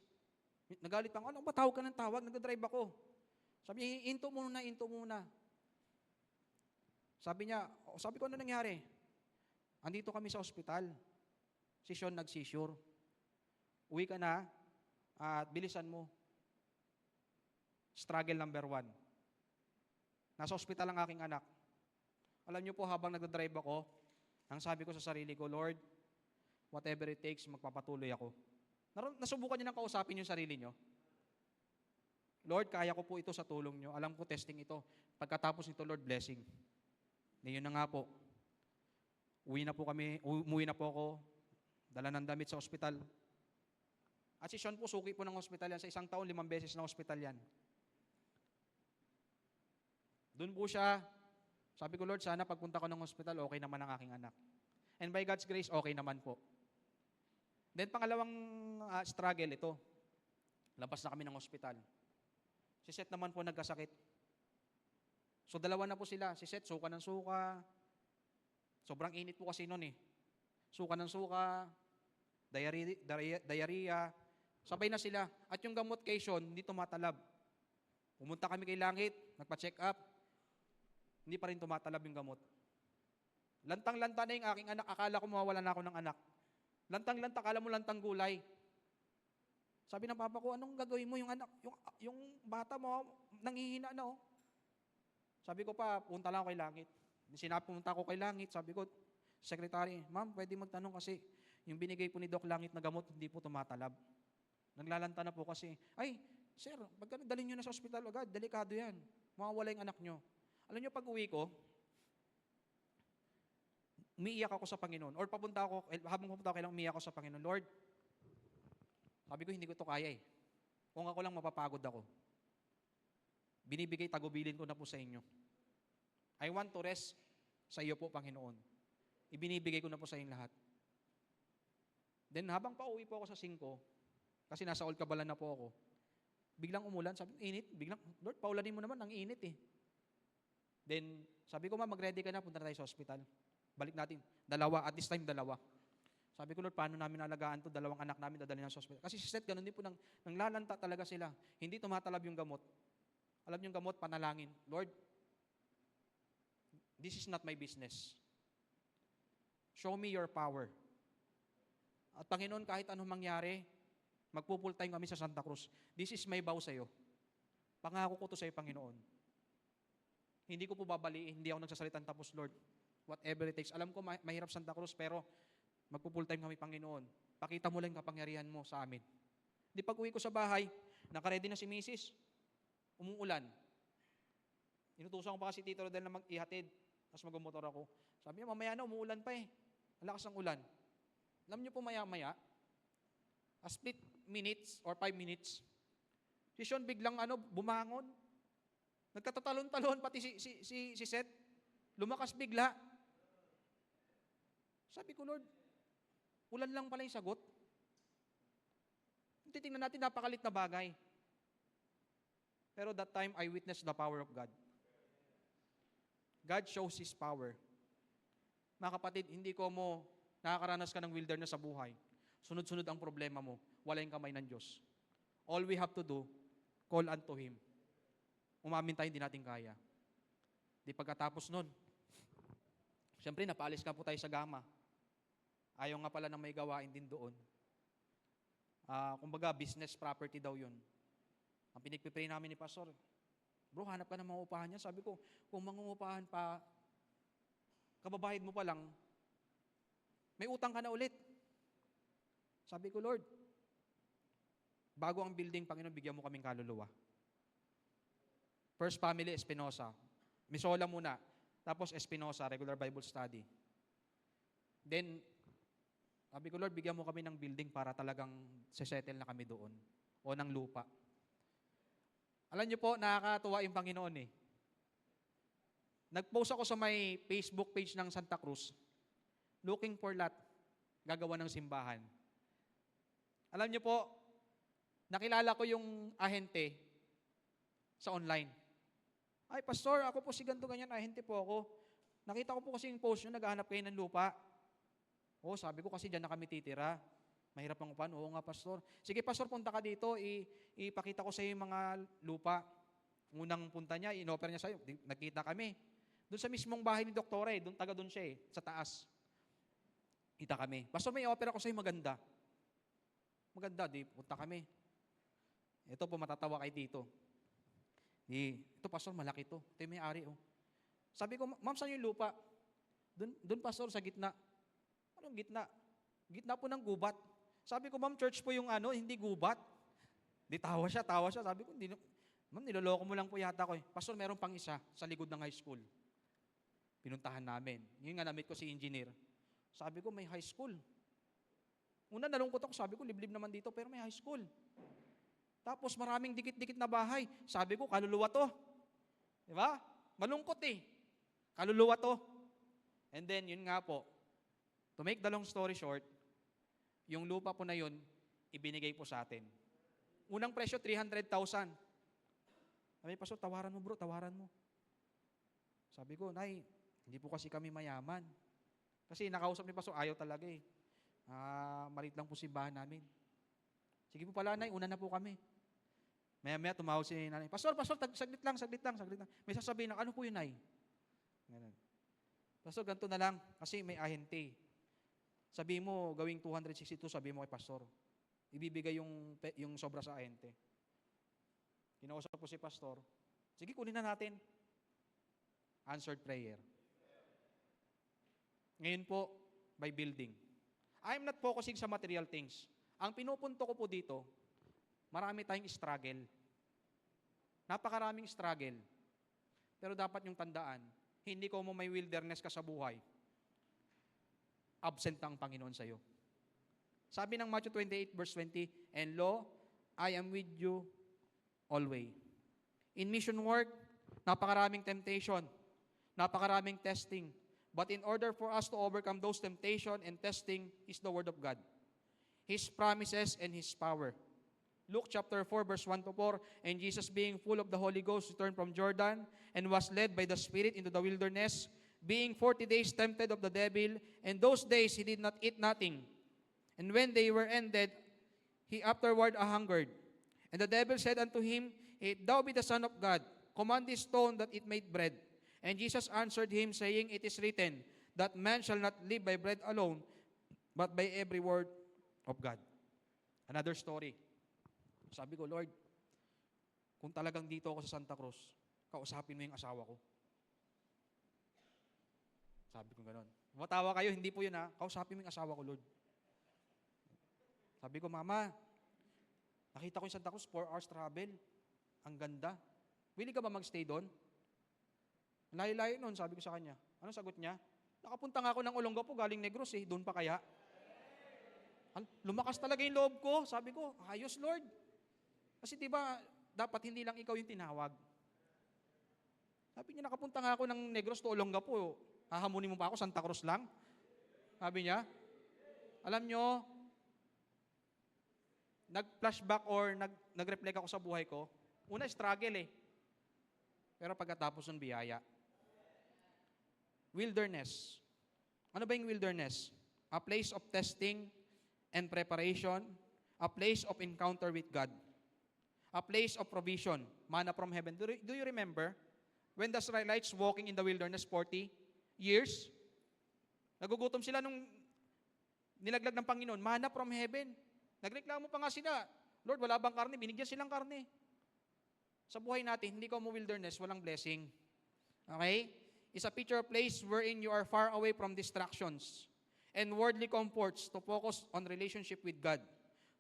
Nagalit pa ako, ano ba tawag ka ng tawag? Nagdadrive ako. Sabi niya, into muna. Sabi ko, ano nangyari? Andito kami sa ospital. Si Sean nag-seizure. Uwi ka na at bilisan mo. Struggle number 1. Nasa ospital ang aking anak. Alam niyo po, habang nagdadrive ako, ang sabi ko sa sarili ko, Lord, whatever it takes, magpapatuloy ako. Nasubukan niyo nang kausapin yung sarili niyo? Lord, kaya ko po ito sa tulong niyo. Alam ko, testing ito. Pagkatapos nito, Lord, blessing. Ngayon na nga po. Umuwi na po ako. Dala ng damit sa ospital. At si Sean po, suki po ng ospital yan. Sa isang taon, 5 beses na ospital yan. Doon po siya, sabi ko, Lord, sana pagpunta ko ng hospital, okay naman ang aking anak. And by God's grace, okay naman po. Then pangalawang struggle ito. Labas na kami ng hospital. Si Seth naman po nagkasakit. So dalawa na po sila. Si Seth, suka ng suka. Sobrang init po kasi noon eh. Suka ng suka, diarrhea. Sabay na sila. At yung gamot kay Sean, hindi tumatalab. Pumunta kami kay Langit, nagpa-check up. Hindi pa rin tumatalab yung gamot. Lantang-lanta na yung aking anak. Akala ko mawawala na ako ng anak. Lantang-lanta, akala mo lantang gulay. Sabi ng papa ko, anong gagawin mo? Yung bata mo, nanghihina na oh. Sabi ko pa, punta lang ako kay Langit. Pumunta ako kay Langit. Sabi ko, Secretary, ma'am, pwede magtanong kasi yung binigay po ni Doc Langit na gamot, hindi po tumatalab. Naglalanta na po kasi, ay, sir, pagka dalhin nyo na sa ospital agad, delikado yan. Mawawala yung anak nyo. Alam nyo, pag uwi ko, umiiyak ako sa Panginoon. Or habang pupunta ako, kailang umiiyak ako sa Panginoon. Lord, sabi ko, hindi ko to kaya eh. Kung ako lang mapapagod ako. Binibigay, tagubilin ko na po sa inyo. I want to rest sa iyo po, Panginoon. Ibinibigay ko na po sa inyo lahat. Then, habang pauwi po ako sa 5, kasi nasa Olcabalan na po ako, biglang umulan, sabi ko, init. Biglang, Lord, paulanin mo naman, ang init eh. Then, sabi ko, mag-ready ka na, punta na tayo sa hospital. Balik natin. 2, at this time, 2. Sabi ko, Lord, paano namin nalagaan to? 2 anak namin, dadalhin na sa hospital. Kasi si Seth, ganun din po, nang lalanta talaga sila. Hindi tumatalab yung gamot. Alam yung gamot, panalangin. Lord, this is not my business. Show me your power. At Panginoon, kahit anong mangyari, magpo-full time kami sa Santa Cruz. This is my vow sa iyo. Pangako ko to sa iyo, Panginoon. Hindi ko po babaliin, hindi ako nagsasalitan tapos, Lord, whatever it takes. Alam ko, mahirap Santa Cruz, pero magpo-full time kami, Panginoon. Pakita mo lang yung kapangyarihan mo sa amin. Di pag uwi ko sa bahay, nakaredy na si Mrs., umuulan. Inutusan ko pa kasi Tito Rodel na mag-ihatid, tapos mag-motor ako. Sabi niya, mamaya na, umuulan pa eh. Ang lakas ng ulan. Alam niyo po maya-maya, a split minutes or 5 minutes, si Sean biglang bumangon. Nagkatatalon-talon pati si Seth. Lumakas bigla. Sabi ko, Lord, ulan lang pala yung sagot. Titingnan natin, napakalit na bagay. Pero that time, I witnessed the power of God. God shows His power. Mga kapatid, hindi ko mo nakakaranas ka ng wilderness sa buhay. Sunod-sunod ang problema mo. Wala yung kamay ng Diyos. All we have to do, call unto Him. Umamin tayo, hindi natin kaya. Di pagkatapos nun, siyempre, napaalis ka po tayo sa Gama. Ayaw nga pala na may gawain din doon. Kumbaga, business property daw yun. Ang pinagpipray namin ni Pastor, bro, hanap ka ng mga upahan niya. Sabi ko, kung mangungupahan pa, kababayad mo pa lang, May utang ka na ulit. Sabi ko, Lord, bago ang building, Panginoon, bigyan mo kaming kaluluwa. First family, Espinosa. Misola muna. Tapos Espinosa, regular Bible study. Then, sabi ko, Lord, bigyan mo kami ng building para talagang sesettle na kami doon. O ng lupa. Alam niyo po, nakakatuwa yung Panginoon eh. Nag-post ako sa may Facebook page ng Santa Cruz, looking for lot, gagawa ng simbahan. Alam niyo po, nakilala ko yung ahente sa online. Ay, Pastor, ako po si ganito ganyan, ahente po ako. Nakita ko po kasi yung post nyo, naghahanap kayo ng lupa. Oh, sabi ko kasi dyan na kami titira. Mahirap ang upan. Oo nga, Pastor. Sige, Pastor, punta ka dito. Ipakita ko sa iyo yung mga lupa. Unang punta niya, in-offer niya sa iyo. Nagkita kami. Doon sa mismong bahay ni Doktora doon taga doon siya sa taas. Kita kami. Pastor, may offer ako sa iyo maganda. Maganda, di punta kami. Ito po, matatawa kay dito. Ito, Pastor, malaki to. Ito yung may-ari, oh. Sabi ko, ma'am, saan yung lupa? Doon, Pastor, sa gitna. Anong gitna? Gitna po ng gubat. Sabi ko, ma'am, church po yung hindi gubat. Di tawa siya. Sabi ko, ma'am, niloloko mo lang po yata ko eh. Pastor, meron pang isa sa likod ng high school. Pinuntahan namin. Yun nga, namit ko si engineer. Sabi ko, may high school. Una, nalungkot ako. Sabi ko, liblib naman dito, pero may high school. Tapos maraming dikit-dikit na bahay. Sabi ko, kaluluwa to. Di ba? Malungkot eh. Kaluluwa to. And then, yun nga po, to make the long story short, yung lupa po na yun, ibinigay po sa atin. Unang presyo, 300,000. Sabi, Pastor, tawaran mo bro, tawaran mo. Sabi ko, Nay, hindi po kasi kami mayaman. Kasi nakausap ni Pastor, ayaw talaga eh. Malit lang po simbahan namin. Sige po pala, Nay, una na po kami. Maya-maya tumawag si Nanay, Pastor, saglit lang. May sasabihin na, ano po yun, Nay? Ganun. Pastor, ganito na lang, kasi may ahente. Sabi mo, gawing 262, sabi mo kay Pastor. Ibibigay yung sobra sa ahente. Kinausap po si Pastor. Sige, kunin na natin. Answered prayer. Ngayon po, by building. I'm not focusing sa material things. Ang pinupunto ko po dito, marami tayong struggle. Napakaraming struggle. Pero dapat yung tandaan, hindi ko mo may wilderness ka sa buhay. Absent ang Panginoon sa iyo. Sabi ng Matthew 28 verse 20, and lo, I am with you always. In mission work, napakaraming temptation, napakaraming testing. But in order for us to overcome those temptation and testing is the Word of God. His promises and His power. Luke chapter 4 verse 1 to 4, and Jesus being full of the Holy Ghost returned from Jordan and was led by the Spirit into the wilderness, being 40 days tempted of the devil, and those days he did not eat nothing. And when they were ended, he afterward hungered. And the devil said unto him, If thou be the Son of God, command this stone that it made bread. And Jesus answered him, saying, It is written, that man shall not live by bread alone, but by every word of God. Another story. Sabi ko, Lord, kung talagang dito ako sa Santa Cruz, kausapin mo yung asawa ko. Sabi ko gano'n. Matawa kayo, hindi po yun ha. Kausapin mo yung asawa ko, Lord. Sabi ko, Mama, nakita ko yung Santa Cruz, 4 hours travel. Ang ganda. Willing ka ba magstay doon? Layo-layo noon, sabi ko sa kanya. Anong sagot niya? Nakapunta nga ako ng Olongapo, galing Negros eh. Doon pa kaya? Lumakas talaga yung loob ko. Sabi ko, ayos Lord. Kasi diba, dapat hindi lang ikaw yung tinawag. Sabi niya, nakapunta nga ako ng Negros to Olongapo. Hahamunin mo pa ako, Santa Cruz lang? Sabi niya. Alam nyo, nag-flashback or nag-reflect ako sa buhay ko. Una, struggle eh. Pero pagkatapos ng biyaya. Wilderness. Ano ba yung wilderness? A place of testing and preparation. A place of encounter with God. A place of provision. Manna from heaven. Do you remember when the Israelites walking in the wilderness 40 years? Nagugutom sila nung nilaglag ng Panginoon. Manna from heaven. Nagreklamo pa nga sila. Lord, wala bang karne? Binigyan silang karne. Sa buhay natin, hindi ko mo wilderness, walang blessing. Okay? It's a picture of place wherein you are far away from distractions. and worldly comforts to focus on relationship with God.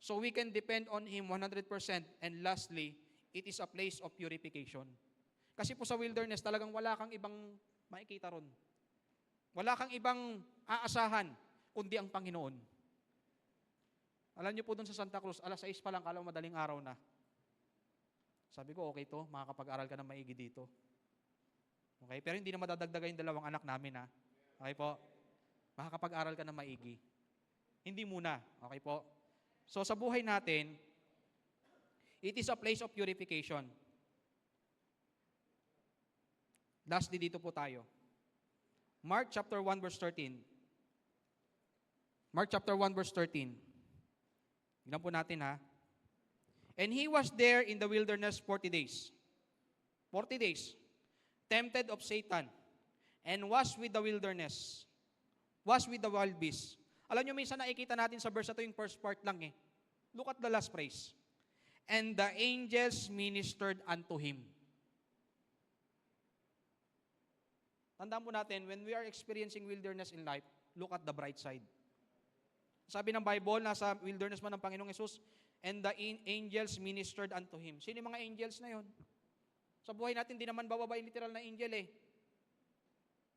So we can depend on Him 100%. And lastly, it is a place of purification. Kasi po sa wilderness, talagang wala kang ibang makikita ron. Wala kang ibang aasahan, kundi ang Panginoon. Alam niyo po dun sa Santa Cruz, alas 6 pa lang, kala mo madaling araw na. Sabi ko, okay to, makakapag-aral ka ng maigi dito. Okay? Pero hindi na madadagdagan yung dalawang anak namin, ha? Okay po? Makakapag-aral ka ng maigi. Hindi muna. Okay po? So sa buhay natin, it is a place of purification. Lastly, dito po tayo. Mark chapter 1 verse 13. Mark chapter 1 verse 13. Tignan po natin, ha. And he was there in the wilderness 40 days. 40 days. Tempted of Satan. And was with the wilderness. Was with the wild beasts. Alam nyo, minsan nakikita natin sa verse na ito yung first part lang eh. Look at the last phrase. And the angels ministered unto him. Tandaan po natin, when we are experiencing wilderness in life, look at the bright side. Sabi ng Bible, nasa wilderness man ng Panginoong Yesus, and the angels ministered unto him. Sino yung mga angels na yon? Sa buhay natin, di naman bababa yung literal na angel eh.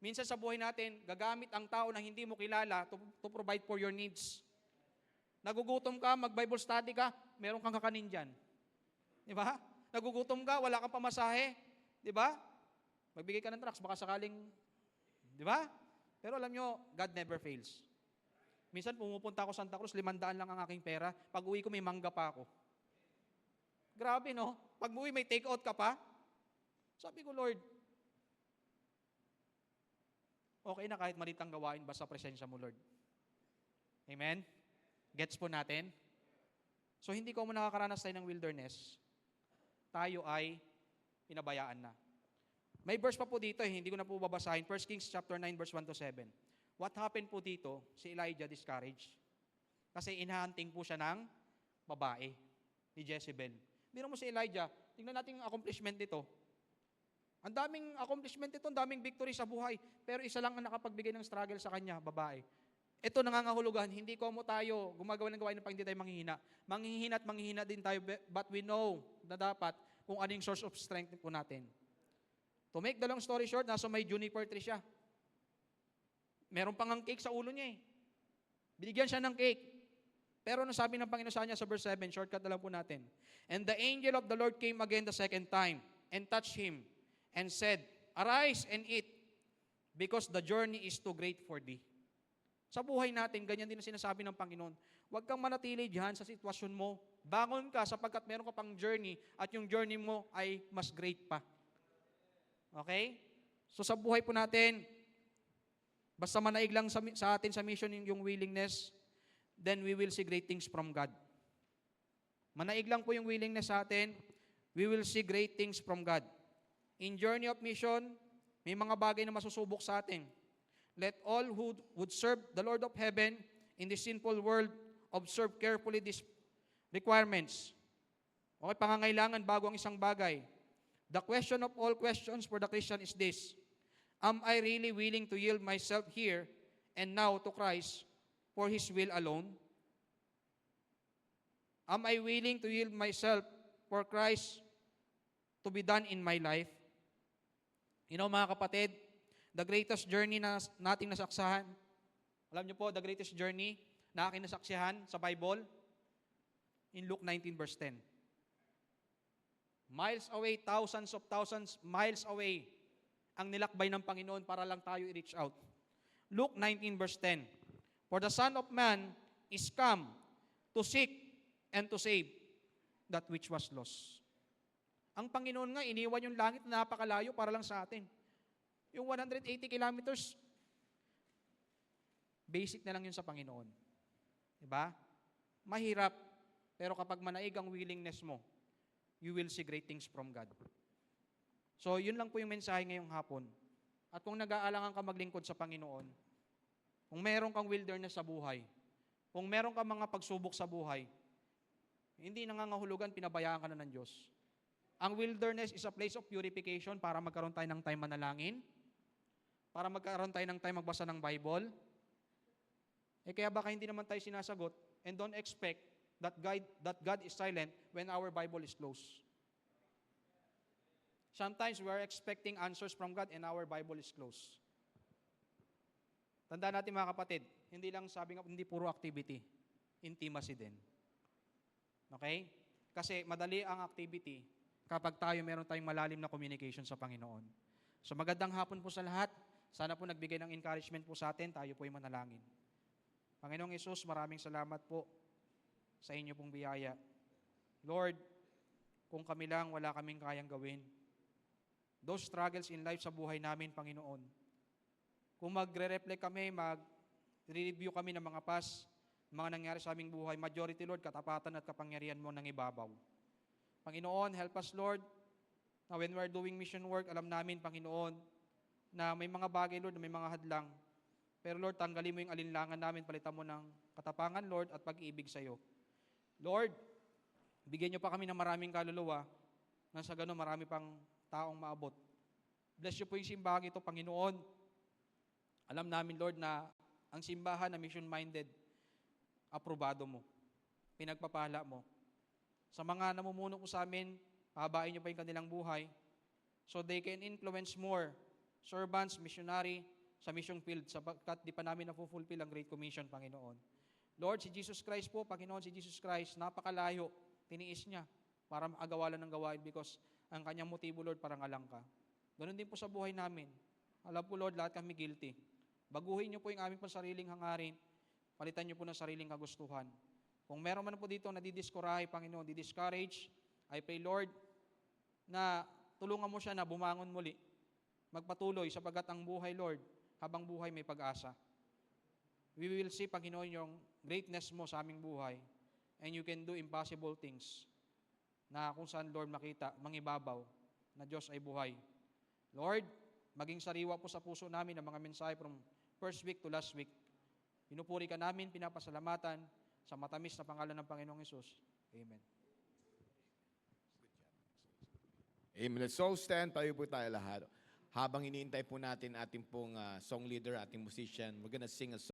Minsan sa buhay natin, gagamit ang tao na hindi mo kilala to provide for your needs. Nagugutom ka, mag-Bible study ka, meron kang kakanin dyan. Di ba? Nagugutom ka, wala kang pamasahe. Di ba? Magbigay ka ng tracts, baka sakaling, di ba? Pero alam nyo, God never fails. Minsan pumupunta ako Santa Cruz, 500 lang ang aking pera. Pag uwi ko, may mangga pa ako. Grabe, no? Pag uwi, may take out ka pa. Sabi ko, Lord, okay na kahit malit ang gawain, basta presensya mo, Lord. Amen? Gets po natin? So, hindi ko mo nakakaranas tayo ng wilderness. Tayo ay pinabayaan na. May verse pa po dito, hindi ko na po babasahin. 1 Kings chapter 9, verse 1 to 7. What happened po dito? Si Elijah discouraged. Kasi inahunting po siya ng babae, ni Jezebel. Biro mo si Elijah, tingnan natin yung accomplishment nito. Ang daming accomplishment ito, ang daming victory sa buhay. Pero isa lang ang nakapagbigay ng struggle sa kanya, babae. Ito nangangahulugan, hindi ko mo tayo gumagawa ng gawain pag hindi tayo manghihina. Manghihina at manghihina din tayo, but we know na dapat kung ano yung source of strength po natin. To make the long story short, nasa may juniper tree siya. Meron pang ang cake sa ulo niya eh. Binigyan siya ng cake. Pero ano sabi ng Panginoon sa kanya sa verse 7, shortcut na lang po natin. And the angel of the Lord came again the second time and touched him and said, Arise and eat, because the journey is too great for thee. Sa buhay natin, ganyan din ang sinasabi ng Panginoon. Huwag kang manatili diyan sa sitwasyon mo. Bangon ka sapagkat meron ka pang journey at yung journey mo ay mas great pa. Okay? So sa buhay po natin, basta manaig lang sa atin sa mission yung willingness, then we will see great things from God. Manaig lang po yung willingness sa atin, we will see great things from God. In journey of mission, may mga bagay na masusubok sa atin. Let all who would serve the Lord of heaven in this sinful world observe carefully these requirements. Okay, pangangailangan bago ang isang bagay. The question of all questions for the Christian is this: am I really willing to yield myself here and now to Christ for His will alone? Am I willing to yield myself for Christ to be done in my life? You know, mga kapatid, the greatest journey na nating nasaksahan, alam niyo po, the greatest journey na aking nasaksihan sa Bible, in Luke 19 verse 10. Miles away, thousands of thousands, miles away, ang nilakbay ng Panginoon para lang tayo i-reach out. Luke 19 verse 10. For the Son of Man is come to seek and to save that which was lost. Ang Panginoon nga, iniwan yung langit na napakalayo para lang sa atin. Yung 180 kilometers, basic na lang yun sa Panginoon. Diba? Mahirap, pero kapag manaig ang willingness mo, you will see great things from God. So, yun lang po yung mensahe ngayong hapon. At kung nag-aalangan ka maglingkod sa Panginoon, kung meron kang wilderness sa buhay, kung meron kang mga pagsubok sa buhay, hindi nangangahulugan, pinabayaan ka na ng Diyos. Ang wilderness is a place of purification para magkaroon tayo ng time manalangin, para magkaroon tayo ng time magbasa ng Bible, Kaya baka hindi naman tayo sinasagot, and don't expect that God is silent when our Bible is closed. Sometimes we are expecting answers from God and our Bible is closed. Tandaan natin mga kapatid, hindi lang sabi nga, hindi puro activity, intimacy din. Okay? Kasi madali ang activity kapag meron tayong malalim na communication sa Panginoon. So magandang hapon po sa lahat. Sana po nagbigay ng encouragement po sa atin, tayo po ay manalangin. Panginoong Hesus, maraming salamat po sa inyo pong biyaya. Lord, kung kami lang, wala kaming kayang gawin. Those struggles in life sa buhay namin, Panginoon. Kung magre-reflect kami, mag-review kami ng mga past, mga nangyari sa aming buhay, majority, Lord, katapatan at kapangyarihan mo ng ibabaw. Panginoon, help us, Lord, na when we're doing mission work, alam namin, Panginoon, na may mga bagay, Lord, na may mga hadlang. Pero, Lord, tanggalin mo yung alinlangan namin, palitan mo ng katapangan, Lord, at pag-ibig sa iyo. Lord, bigyan niyo pa kami ng maraming kaluluwa, na sa ganun marami pang taong maabot. Bless niyo po yung simbahan ito, Panginoon. Alam namin, Lord, na ang simbahan na mission-minded, aprobado mo, pinagpapala mo. Sa mga namumuno po sa amin, habain niyo pa yung kanilang buhay so they can influence more servants, missionary, sa mission field sapagkat di pa namin na-fulfill ang Great Commission, Panginoon. Lord, si Jesus Christ po, Panginoon, si Jesus Christ, napakalayo, tiniis niya para makagawa ng gawain because ang kanyang motibo, Lord, parang alang ka. Ganun din po sa buhay namin. Alam po, Lord, lahat kami guilty. Baguhin niyo po yung aming sariling hangarin, palitan niyo po ng sariling kagustuhan. Kung meron man po dito na didiskorahe, Panginoon, di-discourage, I pray, Lord, na tulungan mo siya na bumangon muli, magpatuloy sapagkat ang buhay, Lord, habang buhay may pag-asa. We will see, Panginoon, yung greatness mo sa aming buhay and you can do impossible things na kung saan, Lord, makita, mangibabaw na Diyos ay buhay. Lord, maging sariwa po sa puso namin ang mga mensahe from first week to last week. Pinupuri ka namin, pinapasalamatan sa matamis na pangalan ng Panginoong Hesus. Amen. Amen. Let's all stand. Tayo po tayo lahat. Habang iniintay po natin ating pong song leader, ating musician, we're gonna sing a song.